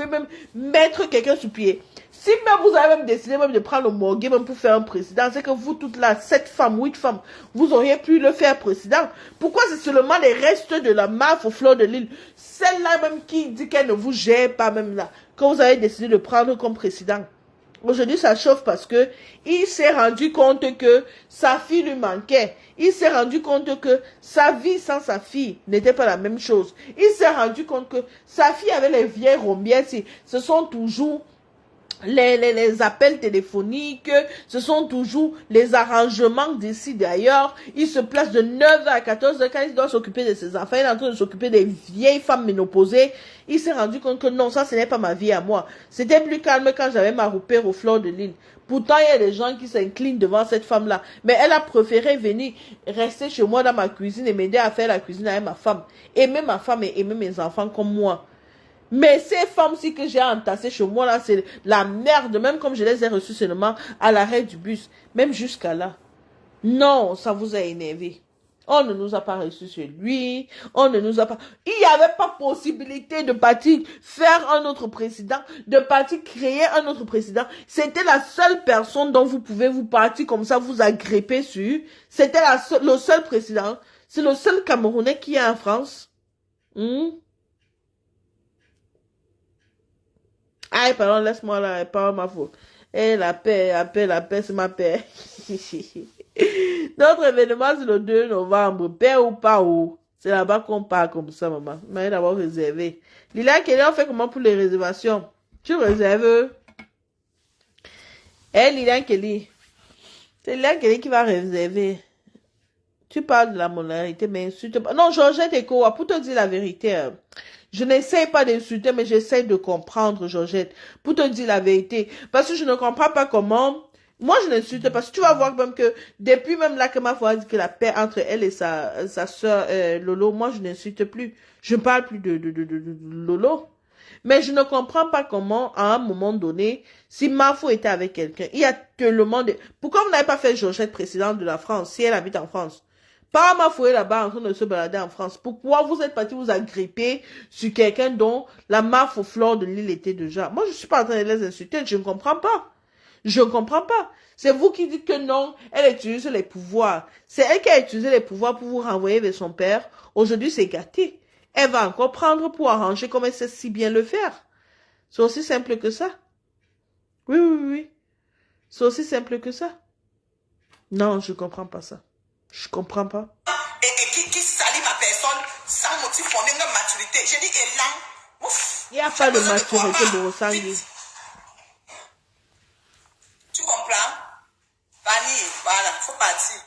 même mettre quelqu'un sur pied. Si même vous avez même décidé même de prendre le morgue même pour faire un président, c'est que vous toutes là, 7 femmes, 8 femmes, vous auriez pu le faire président. Pourquoi c'est seulement les restes de la MAF au fleur de l'île, celle-là même qui dit qu'elle ne vous gère pas même là, que vous avez décidé de prendre comme président? Aujourd'hui, ça chauffe parce que il s'est rendu compte que sa fille lui manquait. Il s'est rendu compte que sa vie sans sa fille n'était pas la même chose. Il s'est rendu compte que sa fille avait les vieilles rombières. Ce sont toujours les appels téléphoniques, ce sont toujours les arrangements d'ici d'ailleurs. Il se place de 9h à 14h quand il doit s'occuper de ses enfants. Il est en train de s'occuper des vieilles femmes ménopausées. Il s'est rendu compte que non, ça ce n'est pas ma vie à moi. C'était plus calme quand j'avais ma roupère au fleur de l'île. Pourtant, il y a des gens qui s'inclinent devant cette femme-là. Mais elle a préféré venir rester chez moi dans ma cuisine et m'aider à faire la cuisine avec ma femme. Aimer ma femme et aimer mes enfants comme moi. Mais ces femmes-ci que j'ai entassées chez moi, là, c'est la merde. Même comme je les ai reçues seulement à l'arrêt du bus. Même jusqu'à là. Non, ça vous a énervé. On ne nous a pas reçus chez lui. On ne nous a pas... Il n'y avait pas possibilité de partir faire un autre président, de partir créer un autre président. C'était la seule personne dont vous pouvez vous partir comme ça, vous agripper sur. C'était le seul président. C'est le seul Camerounais qui est en France. Ah, pardon, laisse-moi là, pas ma faute. Eh, la paix, c'est ma paix. Notre événement, c'est le 2 novembre. Paix ou pas ou. C'est là-bas qu'on part comme ça, maman. Mais d'abord réservé. Lila Kelly, on fait comment pour les réservations? Tu réserves? Eh, Lila Kelly. C'est Lila Kelly qui va réserver. Tu parles de la monarchie, mais insulte pas. Non, Georgette et quoi, pour te dire la vérité, je n'essaye pas d'insulter, mais j'essaye de comprendre, Georgette, pour te dire la vérité. Parce que je ne comprends pas comment... Moi, je n'insulte pas. Parce que tu vas voir même que depuis même là que ma foi a dit que la paix entre elle et sa soeur Lolo, moi, je n'insulte plus. Je ne parle plus de Lolo. Mais je ne comprends pas comment, à un moment donné, si Mafou était avec quelqu'un, il y a tellement de... Pourquoi vous n'avez pas fait Georgette présidente de la France, si elle habite en France? Pas Mafou est là-bas en train de se balader en France. Pourquoi vous êtes parti vous agripper sur quelqu'un dont la Mafou fleur de l'île était déjà? Moi, je suis pas en train de les insulter, je ne comprends pas. Je ne comprends pas. C'est vous qui dites que non, elle utilise les pouvoirs. C'est elle qui a utilisé les pouvoirs pour vous renvoyer vers son père. Aujourd'hui, c'est gâté. Elle va encore prendre pour arranger comme elle sait si bien le faire. C'est aussi simple que ça. Oui, oui, oui, oui. C'est aussi simple que ça. Non, je comprends pas ça. Je comprends pas. Et qui salit ma personne sans motif fondé de maturité. J'ai dit élan. Ouf. Il n'y a pas de maturité, Borosangui. Tu comprends? Vanille, voilà, faut partir.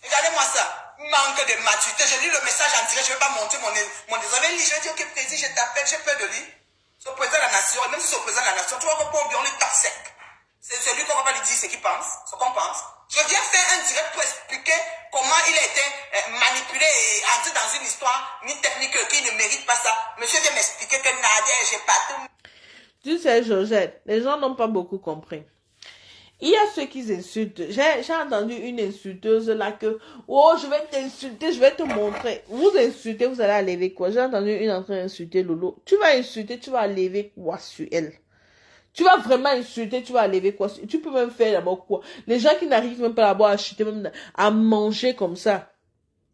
Regardez-moi ça. Manque de maturité. Je lis le message en direct, je ne vais pas monter mon désolé. Je vais dire, ok, président, je t'appelle, j'ai peur de lui. C'est le président de la nation, et même si c'est le président de la nation, tu vas répondre, on lui tape sec. C'est celui qu'on va pas lui dire ce qu'il pense, ce qu'on pense. Je viens faire un direct pour expliquer comment il a été manipulé et entré dans une histoire ni technique qui ne mérite pas ça. Monsieur vient m'expliquer que Nadia, j'ai pas tout. Tu sais, Georgette, les gens n'ont pas beaucoup compris. Il y a ceux qui insultent. J'ai entendu une insulteuse là que, oh, je vais t'insulter, je vais te montrer. Vous insultez, vous allez enlever quoi? J'ai entendu une en train d'insulter Lolo. Tu vas insulter, tu vas enlever quoi sur elle? Tu vas vraiment insulter, tu vas enlever quoi? Tu peux même faire d'abord quoi? Les gens qui n'arrivent même pas d'abord à acheter, même à manger comme ça.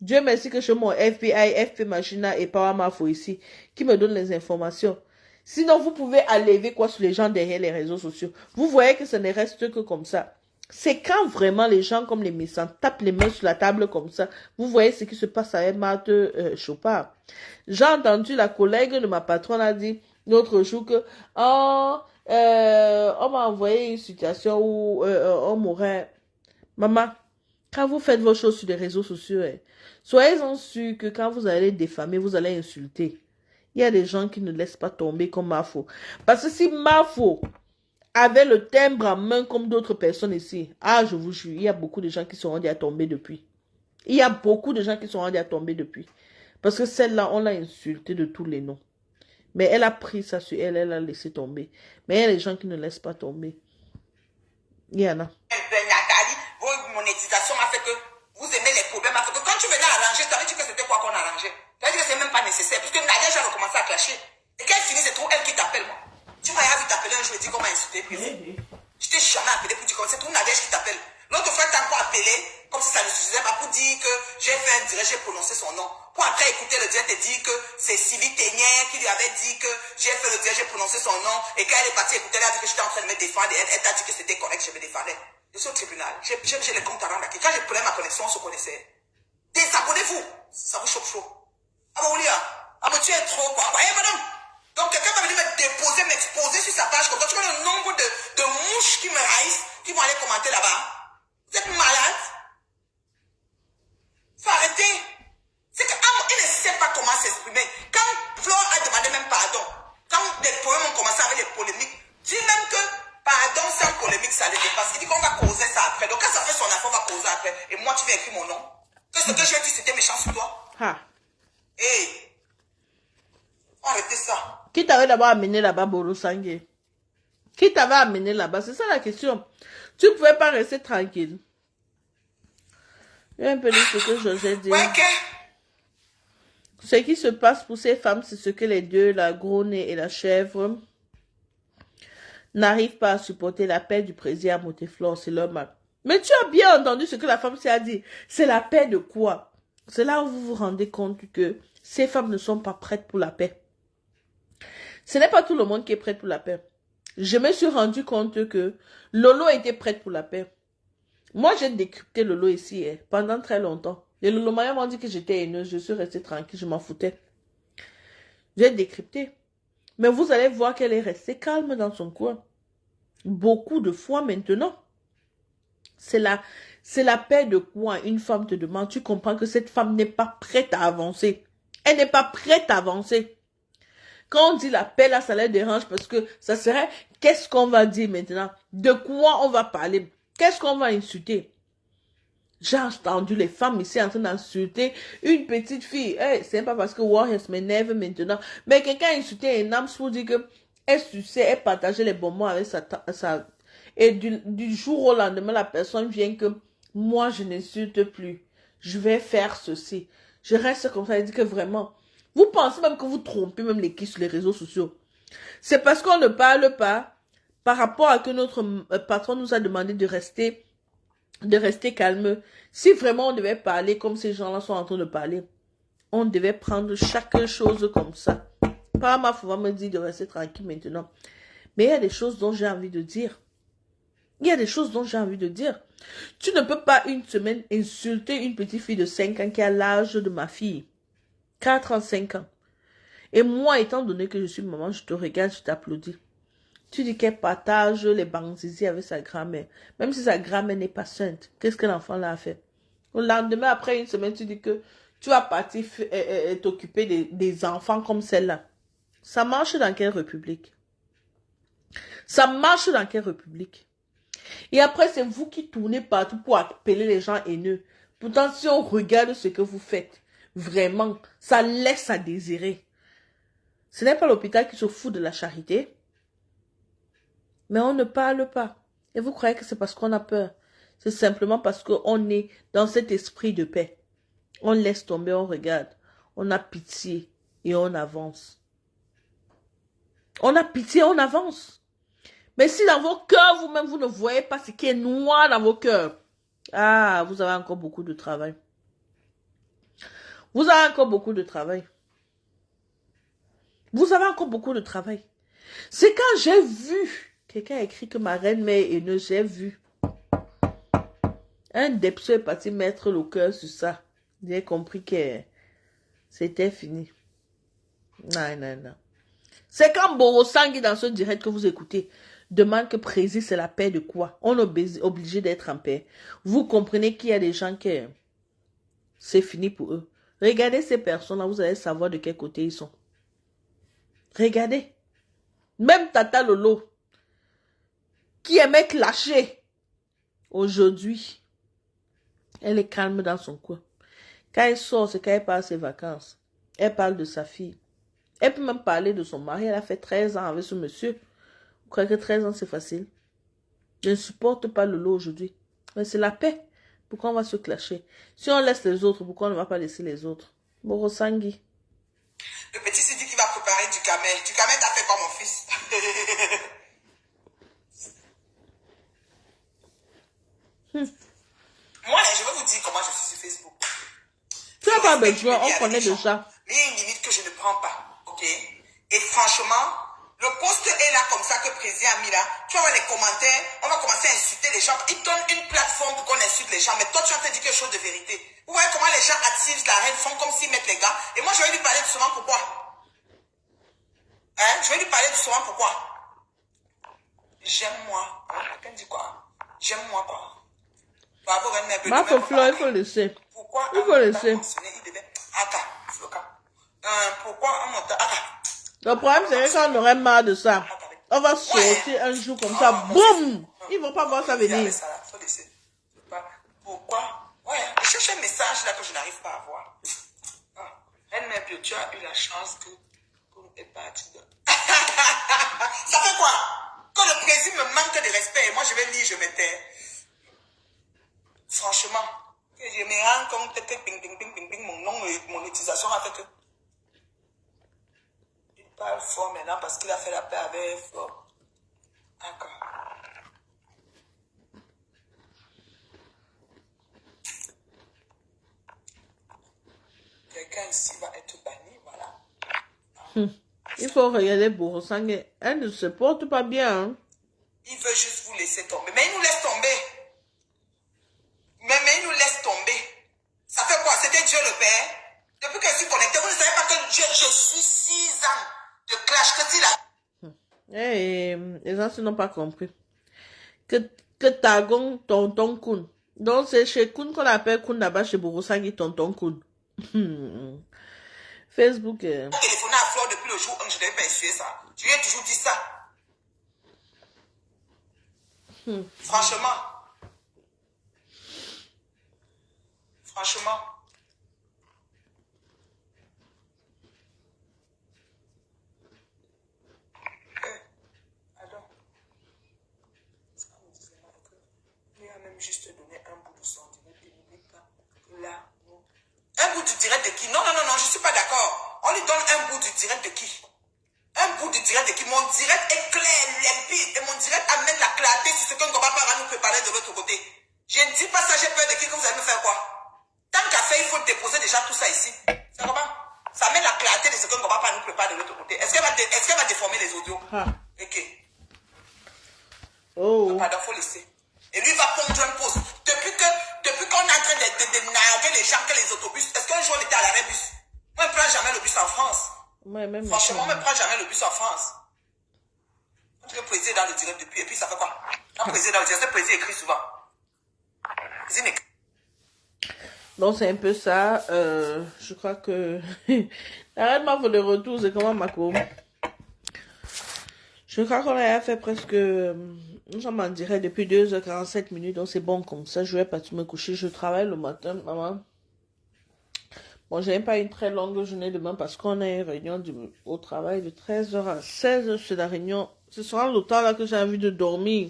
Dieu merci que je mon FBI, FP Machina et Power Mafo ici, qui me donnent les informations. Sinon, vous pouvez enlever quoi sur les gens derrière les réseaux sociaux. Vous voyez que ça ne reste que comme ça. C'est quand vraiment les gens comme les méchants tapent les mains sur la table comme ça. Vous voyez ce qui se passe avec Marthe Chopard. J'ai entendu la collègue de ma patronne a dit l'autre jour que oh, on m'a envoyé une situation où on m'aurait... Maman, quand vous faites vos choses sur les réseaux sociaux, soyez-en sûrs que quand vous allez défamer, vous allez insulter. Il y a des gens qui ne laissent pas tomber comme Mafo. Parce que si Mafo avait le timbre en main comme d'autres personnes ici, ah, je vous jure, il y a beaucoup de gens qui sont rendus à tomber depuis. Il y a beaucoup de gens qui sont rendus à tomber depuis. Parce que celle-là, on l'a insultée de tous les noms. Mais elle a pris ça sur elle, elle a laissé tomber. Mais il y a des gens qui ne laissent pas tomber. Il y en a. Nathalie, vos monétisations a fait que vous aimez les problèmes. A fait que quand tu venais arranger, tu avais dit que c'était quoi qu'on arrangeait. Tu avais dit que c'est même pas nécessaire. Puisque Nadia, j'ai recommencé à clasher. Et quand elle finit, c'est trop elle qui t'appelle, moi. Tu m'as vu t'appeler un jour et dire qu'on m'a insulté, président. Je t'ai jamais appelé pour dire comme c'est trop Nadia qui t'appelle. L'autre fois, t'as encore appelé, comme si ça ne suffisait pas, pour dire que j'ai fait un direct, j'ai prononcé son nom. Pour après écouter le direct et dire que c'est Sylvie Ténière qui lui avait dit que j'ai fait le direct, j'ai prononcé son nom. Et quand elle est partie écouter, elle a dit que j'étais en train de me défendre. Et elle t'a dit que c'était correct, je me défendais. Je suis au tribunal. J'ai les comptes à rendre. Quand j'ai prenais ma connexion, on se connaissait. Désabonnez-vous. Ça vous choque chaud. Ah bon, Olia. Ah bon, tu es trop, quoi. Voyez, madame. Donc, quelqu'un va venir me déposer, m'exposer sur sa page comme ça. Tu vois le nombre de mouches qui me haïssent, qui vont aller commenter là-bas. Vous êtes malade. Faut arrêter. C'est qu'il ne sait pas comment s'exprimer. Quand Flore a demandé même pardon, quand des problèmes ont commencé avec les polémiques, dis même que pardon sans polémique, ça le dépasse. Il dit qu'on va causer ça après. Donc quand ça fait son affaire, on va causer après. Et moi, tu vas écrire mon nom. Que ce que j'ai dit, c'était méchant sur toi. Ah. Hé. Arrêtez ça. Qui t'avait d'abord amené là-bas, Borosangui? Qui t'avait amené là-bas? C'est ça la question. Tu ne pouvais pas rester tranquille. Il y a un peu de ce que José dit. Ouais, que... Ce qui se passe pour ces femmes, c'est ce que les deux, la gros nez et la chèvre, n'arrivent pas à supporter la paix du président à Monteflore. C'est leur mal. Mais tu as bien entendu ce que la femme s'est dit. C'est la paix de quoi? C'est là où vous vous rendez compte que ces femmes ne sont pas prêtes pour la paix. Ce n'est pas tout le monde qui est prêt pour la paix. Je me suis rendu compte que Lolo était prête pour la paix. Moi, j'ai décrypté Lolo ici pendant très longtemps. Les Lolo Maya m'ont dit que j'étais haineuse. Je suis restée tranquille, je m'en foutais. J'ai décrypté. Mais vous allez voir qu'elle est restée calme dans son coin. Beaucoup de fois maintenant. C'est la paix de quoi une femme te demande. Tu comprends que cette femme n'est pas prête à avancer. Elle n'est pas prête à avancer. Quand on dit la paix, là, ça les dérange parce que ça serait, qu'est-ce qu'on va dire maintenant? De quoi on va parler? Qu'est-ce qu'on va insulter? J'ai entendu les femmes ici en train d'insulter une petite fille. Hey, c'est pas parce que Warriors m'énerve maintenant. Mais quelqu'un a insulté un homme pour dire que elle suçait, elle partageait les bonbons avec sa... Et du jour au lendemain, la personne vient que moi, je n'insulte plus. Je vais faire ceci. Je reste comme ça et dit que vraiment... Vous pensez même que vous trompez même les qui sur les réseaux sociaux. C'est parce qu'on ne parle pas. par rapport à que notre patron nous a demandé de rester calme. Si vraiment on devait parler comme ces gens-là sont en train de parler, on devait prendre chaque chose comme ça. Pas ma foi me dit de rester tranquille maintenant. Mais il y a des choses dont j'ai envie de dire. Il y a des choses dont j'ai envie de dire. Tu ne peux pas une semaine insulter une petite fille de 5 ans qui a l'âge de ma fille. 4 ans, 5 ans. Et moi, étant donné que je suis maman, je te regarde, je t'applaudis. Tu dis qu'elle partage les banzizi avec sa grand-mère. Même si sa grand-mère n'est pas sainte. Qu'est-ce que l'enfant là a fait? Au lendemain, après une semaine, tu dis que tu vas partir t'occuper des enfants comme celle-là. Ça marche dans quelle république? Ça marche dans quelle république? Et après, c'est vous qui tournez partout pour appeler les gens haineux. Pourtant, si on regarde ce que vous faites, vraiment, ça laisse à désirer. Ce n'est pas l'hôpital qui se fout de la charité. Mais on ne parle pas. Et vous croyez que c'est parce qu'on a peur. C'est simplement parce qu'on est dans cet esprit de paix. On laisse tomber, on regarde. On a pitié et on avance. On a pitié, on avance. Mais si dans vos cœurs, vous-même, vous ne voyez pas ce qui est noir dans vos cœurs, ah, vous avez encore beaucoup de travail. Vous avez encore beaucoup de travail. Vous avez encore beaucoup de travail. C'est quand j'ai vu, quelqu'un a écrit que ma reine-mère est haineuse, j'ai vu. Un depso est parti mettre le cœur sur ça. J'ai compris que c'était fini. Non, non, non. C'est quand Borosangui dans ce direct que vous écoutez demande que Prési c'est la paix de quoi? On est obligé d'être en paix. Vous comprenez qu'il y a des gens qui c'est fini pour eux. Regardez ces personnes-là, vous allez savoir de quel côté ils sont. Regardez. Même Tata Lolo, qui aimait clasher, aujourd'hui, elle est calme dans son coin. Quand elle sort, c'est quand elle passe ses vacances. Elle parle de sa fille. Elle peut même parler de son mari. Elle a fait 13 ans avec ce monsieur. Vous croyez que 13 ans, c'est facile? Je ne supporte pas Lolo aujourd'hui. Mais c'est la paix. Pourquoi on va se clasher? Si on laisse les autres, pourquoi on ne va pas laisser les autres? Borosangui. Le petit s'est dit qu'il va préparer du camel. Du camel, t'as fait quoi, mon fils? Moi, je vais vous dire comment je suis sur Facebook. Tu n'as pas besoin, on connaît déjà. Mais il y a une limite que je ne prends pas, ok? Et franchement, le poste est là comme ça que le président a mis là. Tu vas voir les commentaires, on va commencer à insulter les gens. Ils donnent une plateforme pour qu'on insulte les gens, mais toi tu vas te dire quelque chose de vérité. Vous voyez comment les gens attirent la reine, font comme s'ils mettent les gars. Et moi je vais lui parler doucement pourquoi. Hein? Je vais lui parler doucement pourquoi. J'aime moi. Quelqu'un dit quoi? J'aime moi quoi. Ma Fleur, il faut laisser. Pourquoi il faut laisser. Il devait... pourquoi le problème, c'est que quand on aurait marre de ça, on va sortir un jour comme ça, boum! Ils vont pas voir ça venir. Pourquoi? Ouais, je cherche un message là que je n'arrive pas à voir. Elle-même, tu as eu la chance que nous est parti de... Ça fait quoi? Quand le président me manque de respect, moi je vais lire, je me tais. Franchement, je me rends compte que ping, ping, ping, ping, ping, mon nom, mon utilisation a fait que... Il parle fort maintenant parce qu'il a fait la paix avec fort. D'accord. Quelqu'un ici va être banni, voilà. Il faut regarder Borosangui. Elle ne se porte pas bien. Hein? Il veut juste vous laisser tomber. Mais il nous laisse tomber. Mais il nous laisse tomber. Ça fait quoi? C'était Dieu le Père. Depuis que je suis connecté, vous ne savez pas que je suis 6 ans de clash. Que s'il a... Hey, les gens n'ont pas compris. Que Tagon, tonton Kun. Donc c'est chez Kun qu'on appelle Kun là-bas, chez Borosangui, tonton Kun. Facebook. J'ai téléphoné à Flore depuis le jour où je ne devais pas essuyer ça. Je lui ai toujours dit ça. Franchement. Franchement. Alors. Il a même juste donné un bout de son direct. Il n'oublie pas que là, un bout du direct de qui? Non, non, non, non, je ne suis pas d'accord. On lui donne un bout du direct de qui? Un bout de direct et qui mon direct est clair, limpide. Et mon direct amène la clarté sur ce que Ngoba va nous préparer de l'autre côté. Je ne dis pas ça, j'ai peur de qui que vous allez me faire quoi. Tant qu'à faire, il faut déposer déjà tout ça ici. C'est comment? Ça met la clarté de ce que Ngoba va nous préparer de l'autre côté. Est-ce qu'elle va déformer les audios? Ok. Oh. Pardon, faut laisser. Et lui va pondre un poste. Depuis qu'on est en train de narguer les gens que les autobus. Est-ce qu'un jour on était à l'arrêt bus? Moi, je ne prends jamais le bus en France. Ouais, même Franchement, on ne prend jamais le bus en France. Quand tu veux présider dans le direct depuis, et puis ça fait quoi? Quand présider dans le direct, le président écrit souvent. Donc c'est un peu ça. Je crois que... Arrête-moi pour le retour, c'est comment Mako? Je crois qu'on a fait presque... Nous sommes en direct depuis 2h47 minutes, donc c'est bon comme ça. Je vais partir me coucher. Je travaille le matin, maman. Bon, j'ai pas une très longue journée demain parce qu'on a une réunion au travail de 13h à 16h. C'est la réunion. Ce sera le temps là que j'ai envie de dormir.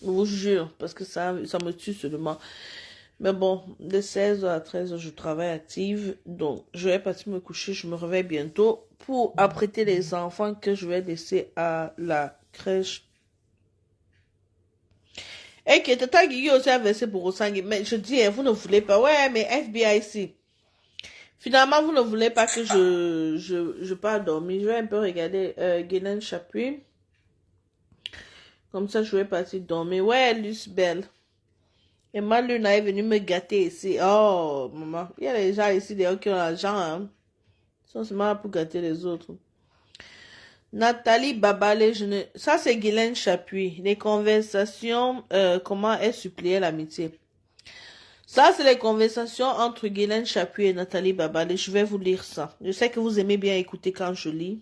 Je vous jure, parce que ça me tue seulement. Mais bon, de 16h à 13h, je travaille active. Donc, je vais partir me coucher. Je me réveille bientôt pour apprêter les enfants que je vais laisser à la crèche. Et que Tata Guigui aussi a versé pour Osangi. Mais je dis, vous ne voulez pas. Ouais, mais FBI ici. Finalement, vous ne voulez pas que je parte dormir. Je vais un peu regarder Guylaine Chapuis. Comme ça, je vais partir dormir. Ouais, Luce Belle. Et ma lune est venue me gâter ici. Oh, maman. Il y a des gens ici d'ailleurs qui ont l'argent. Hein. Ils sont seulement là pour gâter les autres. Nathalie Babale, ça c'est Guylaine Chapuis. Les conversations, comment elle suppliait l'amitié. Ça, c'est les conversations entre Guylaine Chapuis et Nathalie Babale. Je vais vous lire ça. Je sais que vous aimez bien écouter quand je lis.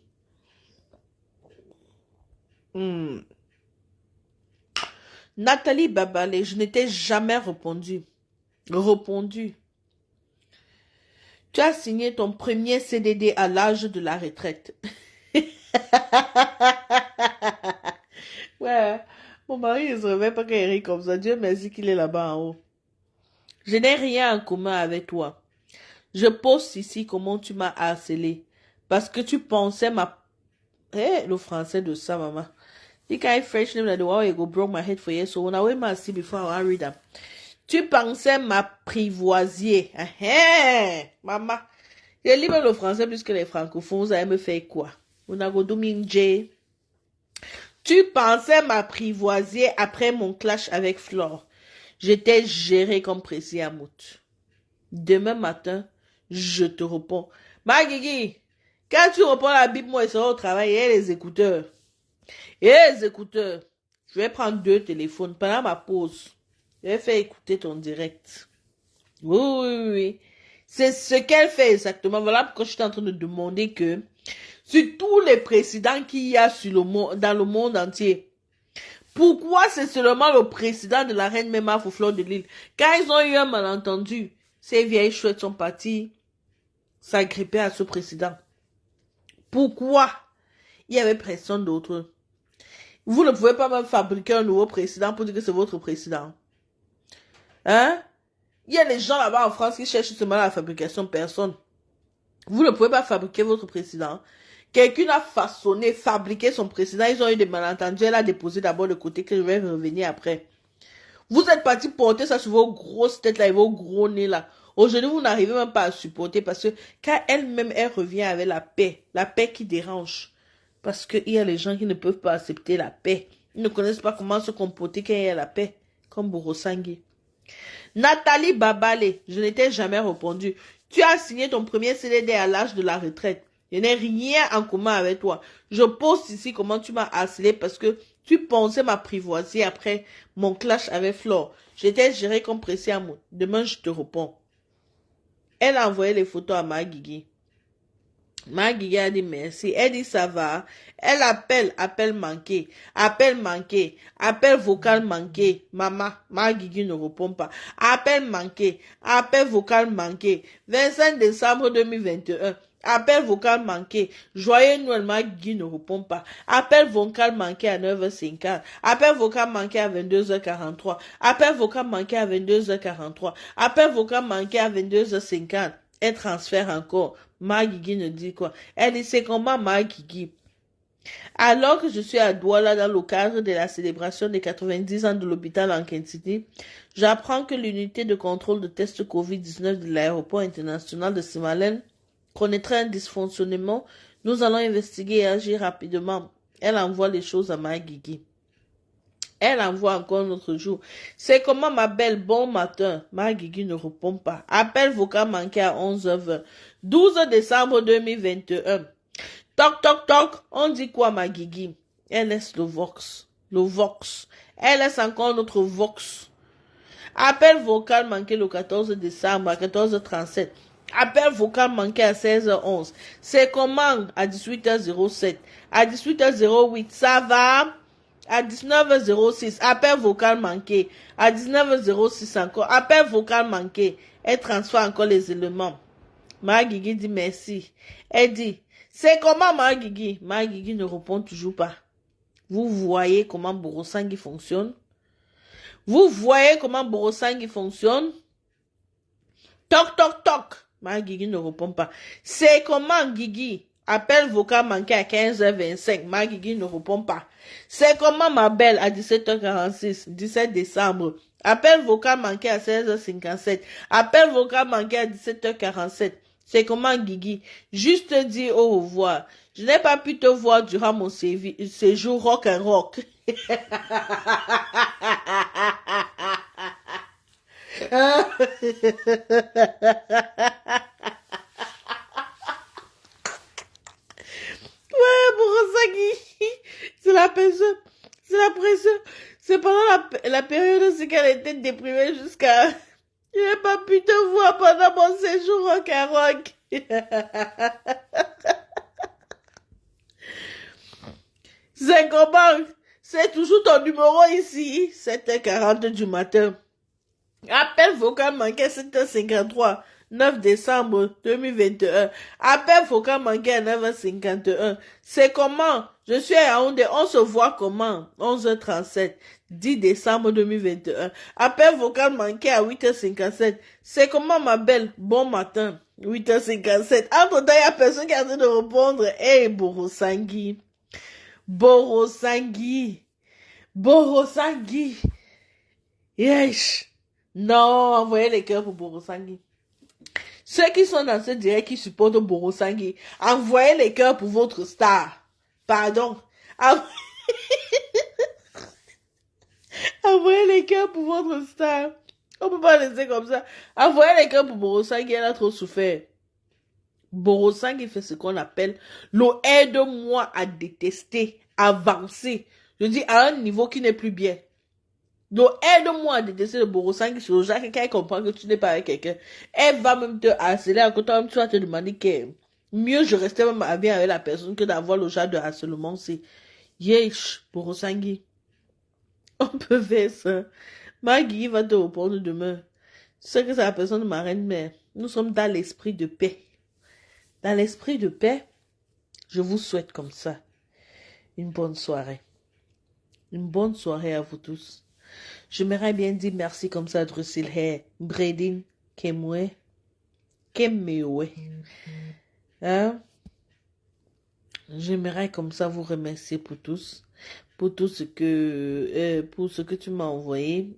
Nathalie Babale, je n'étais jamais répondu. Tu as signé ton premier CDD à l'âge de la retraite. Ouais, mon mari ne se réveille pas quand il rit comme ça. Dieu merci qu'il est là-bas en haut. Je n'ai rien en commun avec toi. Je poste ici comment tu m'as harcelé. Parce que tu pensais le français de ça, maman. The guy French name that the wow go broke my head for years. So when I went my see before I read them. Tu pensais m'apprivoisier. Maman. Je lis le français plus que les francophones. Vous allez me faire quoi? On a go domingue. Tu pensais m'apprivoisier après mon clash avec Flore. J'étais géré comme précis à Mout. Demain matin, je te réponds. Ma Guigui, quand tu réponds à la Bible, moi, je serai au travail et les écouteurs. Je vais prendre 2 téléphones pendant ma pause. Je vais faire écouter ton direct. Oui. C'est ce qu'elle fait exactement. Voilà pourquoi je suis en train de demander que sur tous les présidents qu'il y a dans le monde entier, pourquoi c'est seulement le président de la reine Mema Fleur de Lille? Quand ils ont eu un malentendu, ces vieilles chouettes sont parties s'agripper à ce président. Pourquoi il y avait personne d'autre? Vous ne pouvez pas même fabriquer un nouveau président pour dire que c'est votre président. Hein? Il y a des gens là-bas en France qui cherchent seulement la fabrication, personne. Vous ne pouvez pas fabriquer votre président. Quelqu'un a fabriqué son président. Ils ont eu des malentendus. Elle a déposé d'abord le côté que je vais revenir après. Vous êtes parti porter ça sur vos grosses têtes là et vos gros nez là. Aujourd'hui, vous n'arrivez même pas à supporter parce que quand elle-même, elle revient avec la paix qui dérange. Parce qu'il y a les gens qui ne peuvent pas accepter la paix. Ils ne connaissent pas comment se comporter quand il y a la paix. Comme Borosangui. Nathalie Babale, je n'étais jamais répondu. Tu as signé ton premier CDD à l'âge de la retraite. Je n'ai rien en commun avec toi. Je poste ici comment tu m'as harcelé parce que tu pensais m'apprivoiser après mon clash avec Flore. J'étais géré comme pressé à moi. Demain, je te réponds. Elle a envoyé les photos à ma Guigui. Ma Guigui a dit merci. Elle dit ça va. Elle appel manqué. Appel vocal manqué. Maman, ma Guigui ne répond pas. Appel vocal manqué. 25 décembre 2021. Appel vocal manqué. Joyeux Noël, ma Guigui ne répond pas. Appel vocal manqué à 9h50. Appel vocal manqué à 22h43. Appel vocal manqué à 22h43. Appel vocal manqué à 22h50. Elle transfère encore. Ma Guigui ne dit quoi? Elle dit c'est comment ma Guigui? Alors que je suis à Douala dans le cadre de la célébration des 90 ans de l'hôpital en Kentity, j'apprends que l'unité de contrôle de tests Covid-19 de l'aéroport international de Simalène connaîtrait un dysfonctionnement. Nous allons investiguer et agir rapidement. Elle envoie les choses à Maguigui. Elle envoie encore un autre jour. C'est comment ma belle, bon matin. Maguigui ne répond pas. Appel vocal manqué à 11h20. 12 décembre 2021. Toc, toc, toc. On dit quoi, Maguigui? Elle laisse le vox. Le vox. Elle laisse encore notre vox. Appel vocal manqué le 14 décembre à 14h37. Appel vocal manqué à 16h11. C'est comment à 18h07. À 18h08. Ça va? À 19h06. Appel vocal manqué. À 19h06 encore. Appel vocal manqué. Elle transfère encore les éléments. Maguigui dit merci. Elle dit, c'est comment Maguigui? Maguigui ne répond toujours pas. Vous voyez comment Borosangui fonctionne? Vous voyez comment Borosangui fonctionne? Toc, toc, toc. Maguigui ne répond pas. C'est comment Guigui? Appel vocal manqué à 15h25. Maguigui ne répond pas. C'est comment ma belle à 17h46, 17 décembre. Appel vocal manqué à 16h57. Appel vocal manqué à 17h47. C'est comment Guigui? Juste dire au revoir. Je n'ai pas pu te voir durant mon séjour rock and rock. Ouais, Borosangui, c'est la pression, c'est la pression. C'est pendant la période où c'est qu'elle était déprimée jusqu'à... Je n'ai pas pu te voir pendant mon séjour rock and rock. C'est comment? C'est toujours ton numéro ici, 7h40 du matin. Appel vocal manqué 7h53, 9 décembre 2021. Appel vocal manqué à 9h51. C'est comment? Je suis à Yaoundé, on se voit comment? 11h37, 10 décembre 2021. Appel vocal manqué à 8h57. C'est comment ma belle? Bon matin, 8h57. Entre-temps, il n'y a personne qui a train de répondre. Hey, Borosangui. Borosangui. Borosangui. Yesh. Non, envoyez les cœurs pour Borosangui. Ceux qui sont dans ce direct qui supportent Borosangui, envoyez les cœurs pour votre star. Pardon. Envoyez les cœurs pour votre star. On peut pas laisser comme ça. Envoyez les cœurs pour Borosangui, elle a trop souffert. Borosangui fait ce qu'on appelle le aide-moi à détester, avancer. Je dis à un niveau qui n'est plus bien. Donc, aide-moi à détester le Borosangui sur le genre, quelqu'un comprend que tu n'es pas avec quelqu'un. Elle va même te harceler, à côté, tu vas te demander que mieux je restais même bien avec la personne que d'avoir le genre de harcèlement. C'est, yesh, Borosangui. On peut faire ça. Magui va te répondre demain. Tu sais que c'est la personne de ma reine mère. Nous sommes dans l'esprit de paix. Dans l'esprit de paix, je vous souhaite comme ça une bonne soirée. Une bonne soirée à vous tous. J'aimerais bien dire merci comme ça à Drusil Hair, Bredin, Kemwe, Kemewe. Hein? J'aimerais comme ça vous remercier pour tous, pour tout ce que tu m'as envoyé.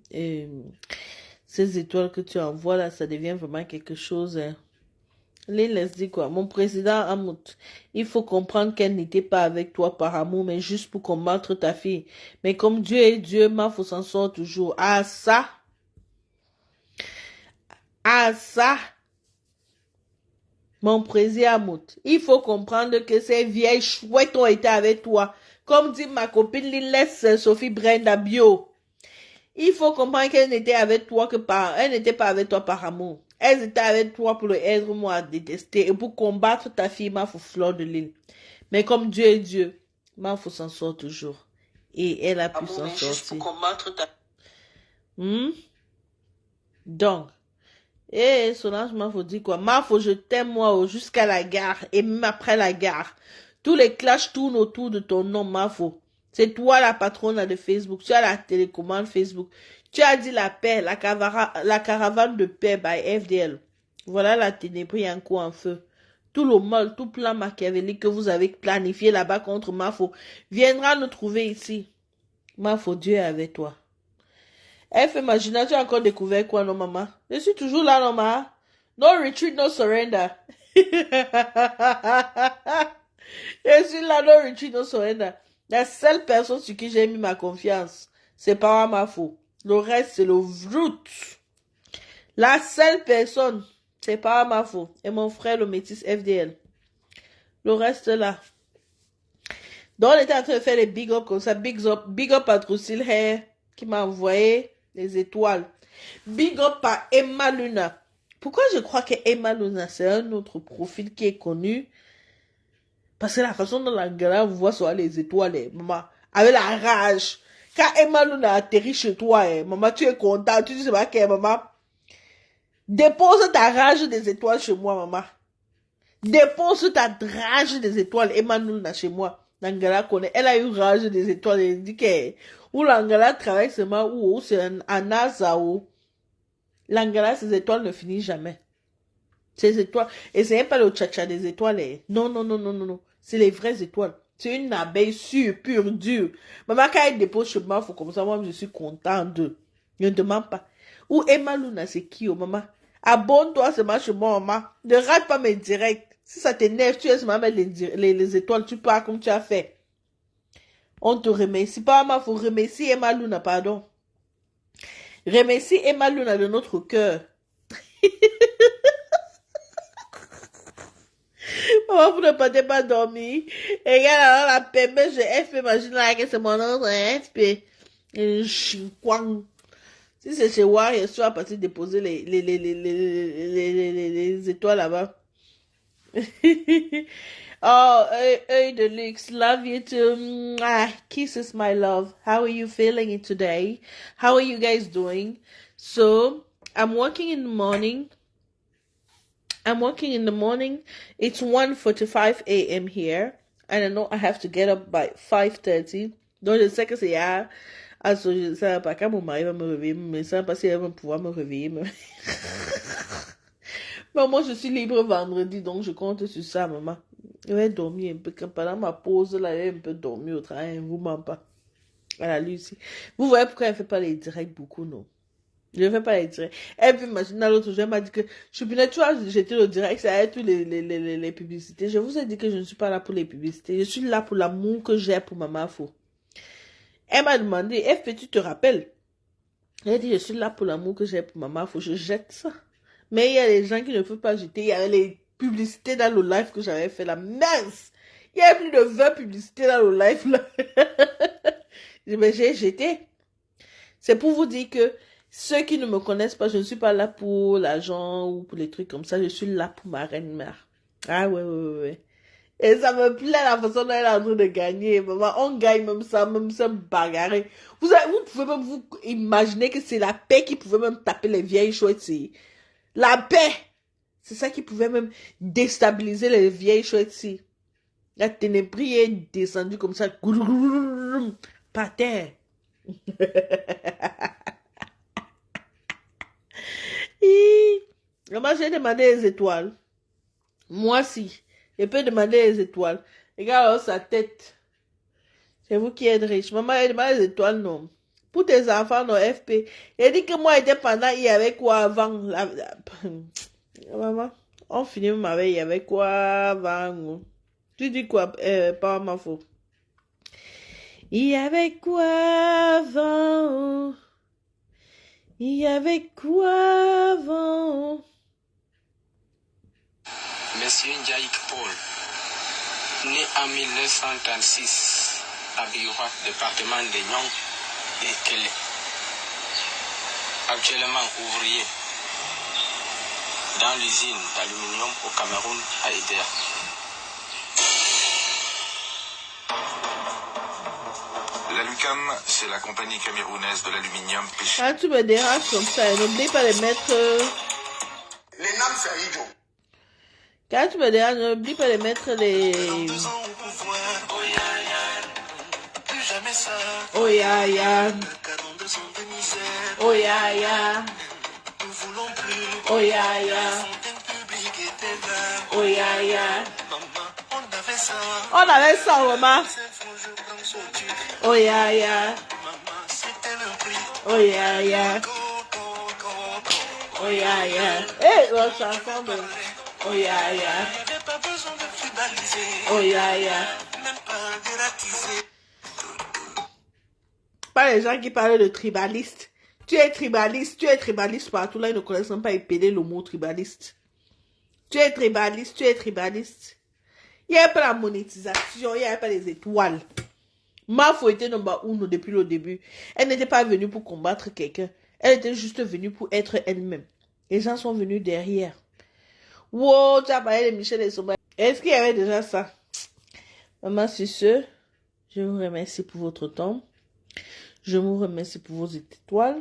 Ces étoiles que tu envoies là, ça devient vraiment quelque chose. Hein. Laisse dit quoi? Mon président Amout, il faut comprendre qu'elle n'était pas avec toi par amour, mais juste pour combattre ta fille. Mais comme Dieu est Dieu, ma faut s'en sort toujours. Ah ça! Ah ça! Mon président Amout, il faut comprendre que ces vieilles chouettes ont été avec toi. Comme dit ma copine Lilès Sophie Brenda Bio. Il faut comprendre qu'elle n'était avec toi elle n'était pas avec toi par amour. Elle était avec toi pour le aide-moi à détester et pour combattre ta fille, ma fleur de l'île. Mais comme Dieu est Dieu, ma faut s'en sort toujours. Et elle a pu s'en sortir. Juste pour combattre ta... Donc, Solange m'a faut dire quoi? Ma faut je t'aime moi jusqu'à la gare et même après la gare. Tous les clashs tournent autour de ton nom, ma faut. C'est toi la patronne de Facebook. Tu as la télécommande Facebook. Tu as dit la paix, la caravane de paix by FDL. Voilà la ténébrie en coup en feu. tout le mal, tout plan machiavélique que vous avez planifié là-bas contre Mafo viendra nous trouver ici. Mafo, Dieu est avec toi. Elle fait imaginer, tu as encore découvert quoi, non, maman? Je suis toujours là, non, maman. No retreat, no surrender. Je suis là, no retreat, no surrender. La seule personne sur qui j'ai mis ma confiance, c'est pas Mafo. Le reste, c'est le root. La seule personne, c'est pas Mafo. Et mon frère, le métis FDL. Le reste, là. Donc, on était en train de faire les big up comme ça. Big up à Drusil Hair, qui m'a envoyé les étoiles. Big up à Emma Luna. Pourquoi je crois que Emma Luna, c'est un autre profil qui est connu? Parce que la façon dont l'Angela vous voit sur les étoiles, maman, avec la rage. Quand Emma Luna atterrit chez toi, maman, tu es content. Tu dis, c'est pas que, maman. Dépose ta rage des étoiles chez moi, maman. Dépose ta rage des étoiles, Emma Luna, chez moi. L'Angela connaît. Elle a eu rage des étoiles. Elle dit que, où l'Angela travaille seulement, ou c'est un NASA, ou l'Angela, ces étoiles ne finissent jamais. Ces étoiles. Et c'est pas le tcha-tcha des étoiles. Non, non, non, non, non, non. C'est les vraies étoiles. C'est une abeille sûre, pure, dure. Maman, quand elle dépose chez moi, faut comme ça, moi, je suis content d'eux. Ne demande pas. Ou Emma Luna, c'est qui, oh, maman? Abonne-toi seulement chez moi, maman. Ne rate pas mes directs. Si ça t'énerve, tu laisses maman mettre les étoiles, tu pars comme tu as fait. On te remercie pas, maman, faut remercier Emma Luna, pardon. Remercie Emma Luna de notre cœur. Maman, vous ne partez pas dormir. Et regarde, alors, la permet, elle fait imaginer là que c'est mon autre FP. Chinkwang. Si c'est chez Warrior, tu vas partir déposer les étoiles là-bas. Oh, hey, de luxe. Love you too. Mwah. Kisses, my love. How are you feeling today? How are you guys doing? So, I'm working in the morning. It's 1:45 a.m. here. And I know I have to get up by 5:30. Donc, je sais que c'est à ce ça pas quand mon mari va me réveiller, mais ça parce qu'il va pouvoir me réveiller. Mais moi, je suis libre vendredi, donc je compte sur ça, maman. Je vais dormir un peu. Pendant ma pause, là, je vais un peu dormir au travail. Vous ment pas. À la Lucie. Vous voyez pourquoi elle ne fait pas les directs beaucoup, non? Je ne fais pas les directs. Et puis, maintenant, l'autre jour, elle m'a dit que je suis tu vois, j'étais au direct, ça a été les publicités. Je vous ai dit que je ne suis pas là pour les publicités. Je suis là pour l'amour que j'ai pour Maman Fo. Elle m'a demandé, FP, tu te rappelles? Elle a dit, je suis là pour l'amour que j'ai pour Maman Fo. Je jette ça. Mais il y a des gens qui ne peuvent pas jeter. Il y avait les publicités dans le live que j'avais fait là. Mince! Il y avait plus de 20 publicités dans le live là. Mais j'ai jeté. C'est pour vous dire que ceux qui ne me connaissent pas, je ne suis pas là pour l'argent ou pour les trucs comme ça. Je suis là pour ma reine-mère. Ah ouais. Et ça me plaît la façon dont elle est en train de gagner. Maman, on gagne même ça bagarrer. Vous pouvez même vous imaginer que c'est la paix qui pouvait même taper les vieilles chouettes. La paix! C'est ça qui pouvait même déstabiliser les vieilles chouettes. La ténébrie est descendue comme ça. Par terre. Maman, j'ai demandé les étoiles. Moi, si. Je peux demander les étoiles. Regarde alors sa tête. C'est vous qui êtes riche. Maman, elle demande les étoiles, non. Pour tes enfants, non, FP. Elle dit que moi, indépendant, il y avait quoi avant? Maman, on finit même avec, il y avait quoi avant? Tu dis quoi, pas ma faute. Il y avait quoi avant? Il y avait quoi avant? Monsieur Ndiaye Paul, né en 1936 à Biwa, département de Nyong et Kélé. Actuellement ouvrier dans l'usine d'aluminium au Cameroun à Edea. La Lucam, c'est la compagnie camerounaise de l'aluminium pêché. Quand tu me déranges comme ça, n'oublie pas de mettre... Les names, c'est idiot. Quand tu me déranges, n'oublie pas de mettre les... Oh ya ya. Oh ya ya. Oh ya ya. Oh yeah, yeah. Maman, on avait ça. On avait ça, maman. Cette fois, je prends son tube. Oh yeah, yeah. Maman, c'était le prix. Oh yeah, yeah. Go, go, go, go. Oh yeah, yeah. Hey, la chanson de... Oh yeah, yeah. Il n'y avait pas besoin de tribaliser. Oh yeah, yeah. Même pas dératiser. Pas les gens qui parlent de tribaliste. Tu es tribaliste partout. Là, ils ne connaissent même pas épeler le mot tribaliste. Tu es tribaliste. Il n'y a pas la monétisation, il n'y a pas les étoiles. Mafo était number 1 depuis le début. Elle n'était pas venue pour combattre quelqu'un. Elle était juste venue pour être elle-même. Les gens sont venus derrière. Wow, tu as parlé de Michel et Soba. Est-ce qu'il y avait déjà ça? Maman, sur ce, je vous remercie pour votre temps. Je vous remercie pour vos étoiles.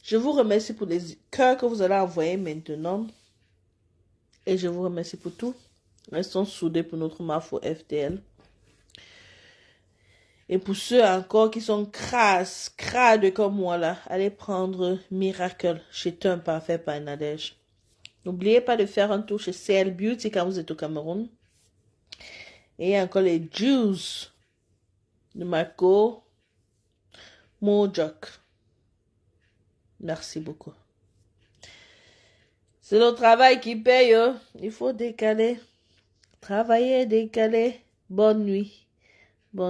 Je vous remercie pour les cœurs que vous allez envoyer maintenant. Et je vous remercie pour tout. Restons soudés pour notre Mafo FTL. Et pour ceux encore qui sont crades comme moi là, allez prendre Miracle chez Teint Parfait par Nadège. N'oubliez pas de faire un tour chez CL Beauty quand vous êtes au Cameroun. Et il y a encore les Juice de Marco Mojok. Merci beaucoup. C'est le travail qui paye. Il faut décaler. Travailler, décaler. Bonne nuit.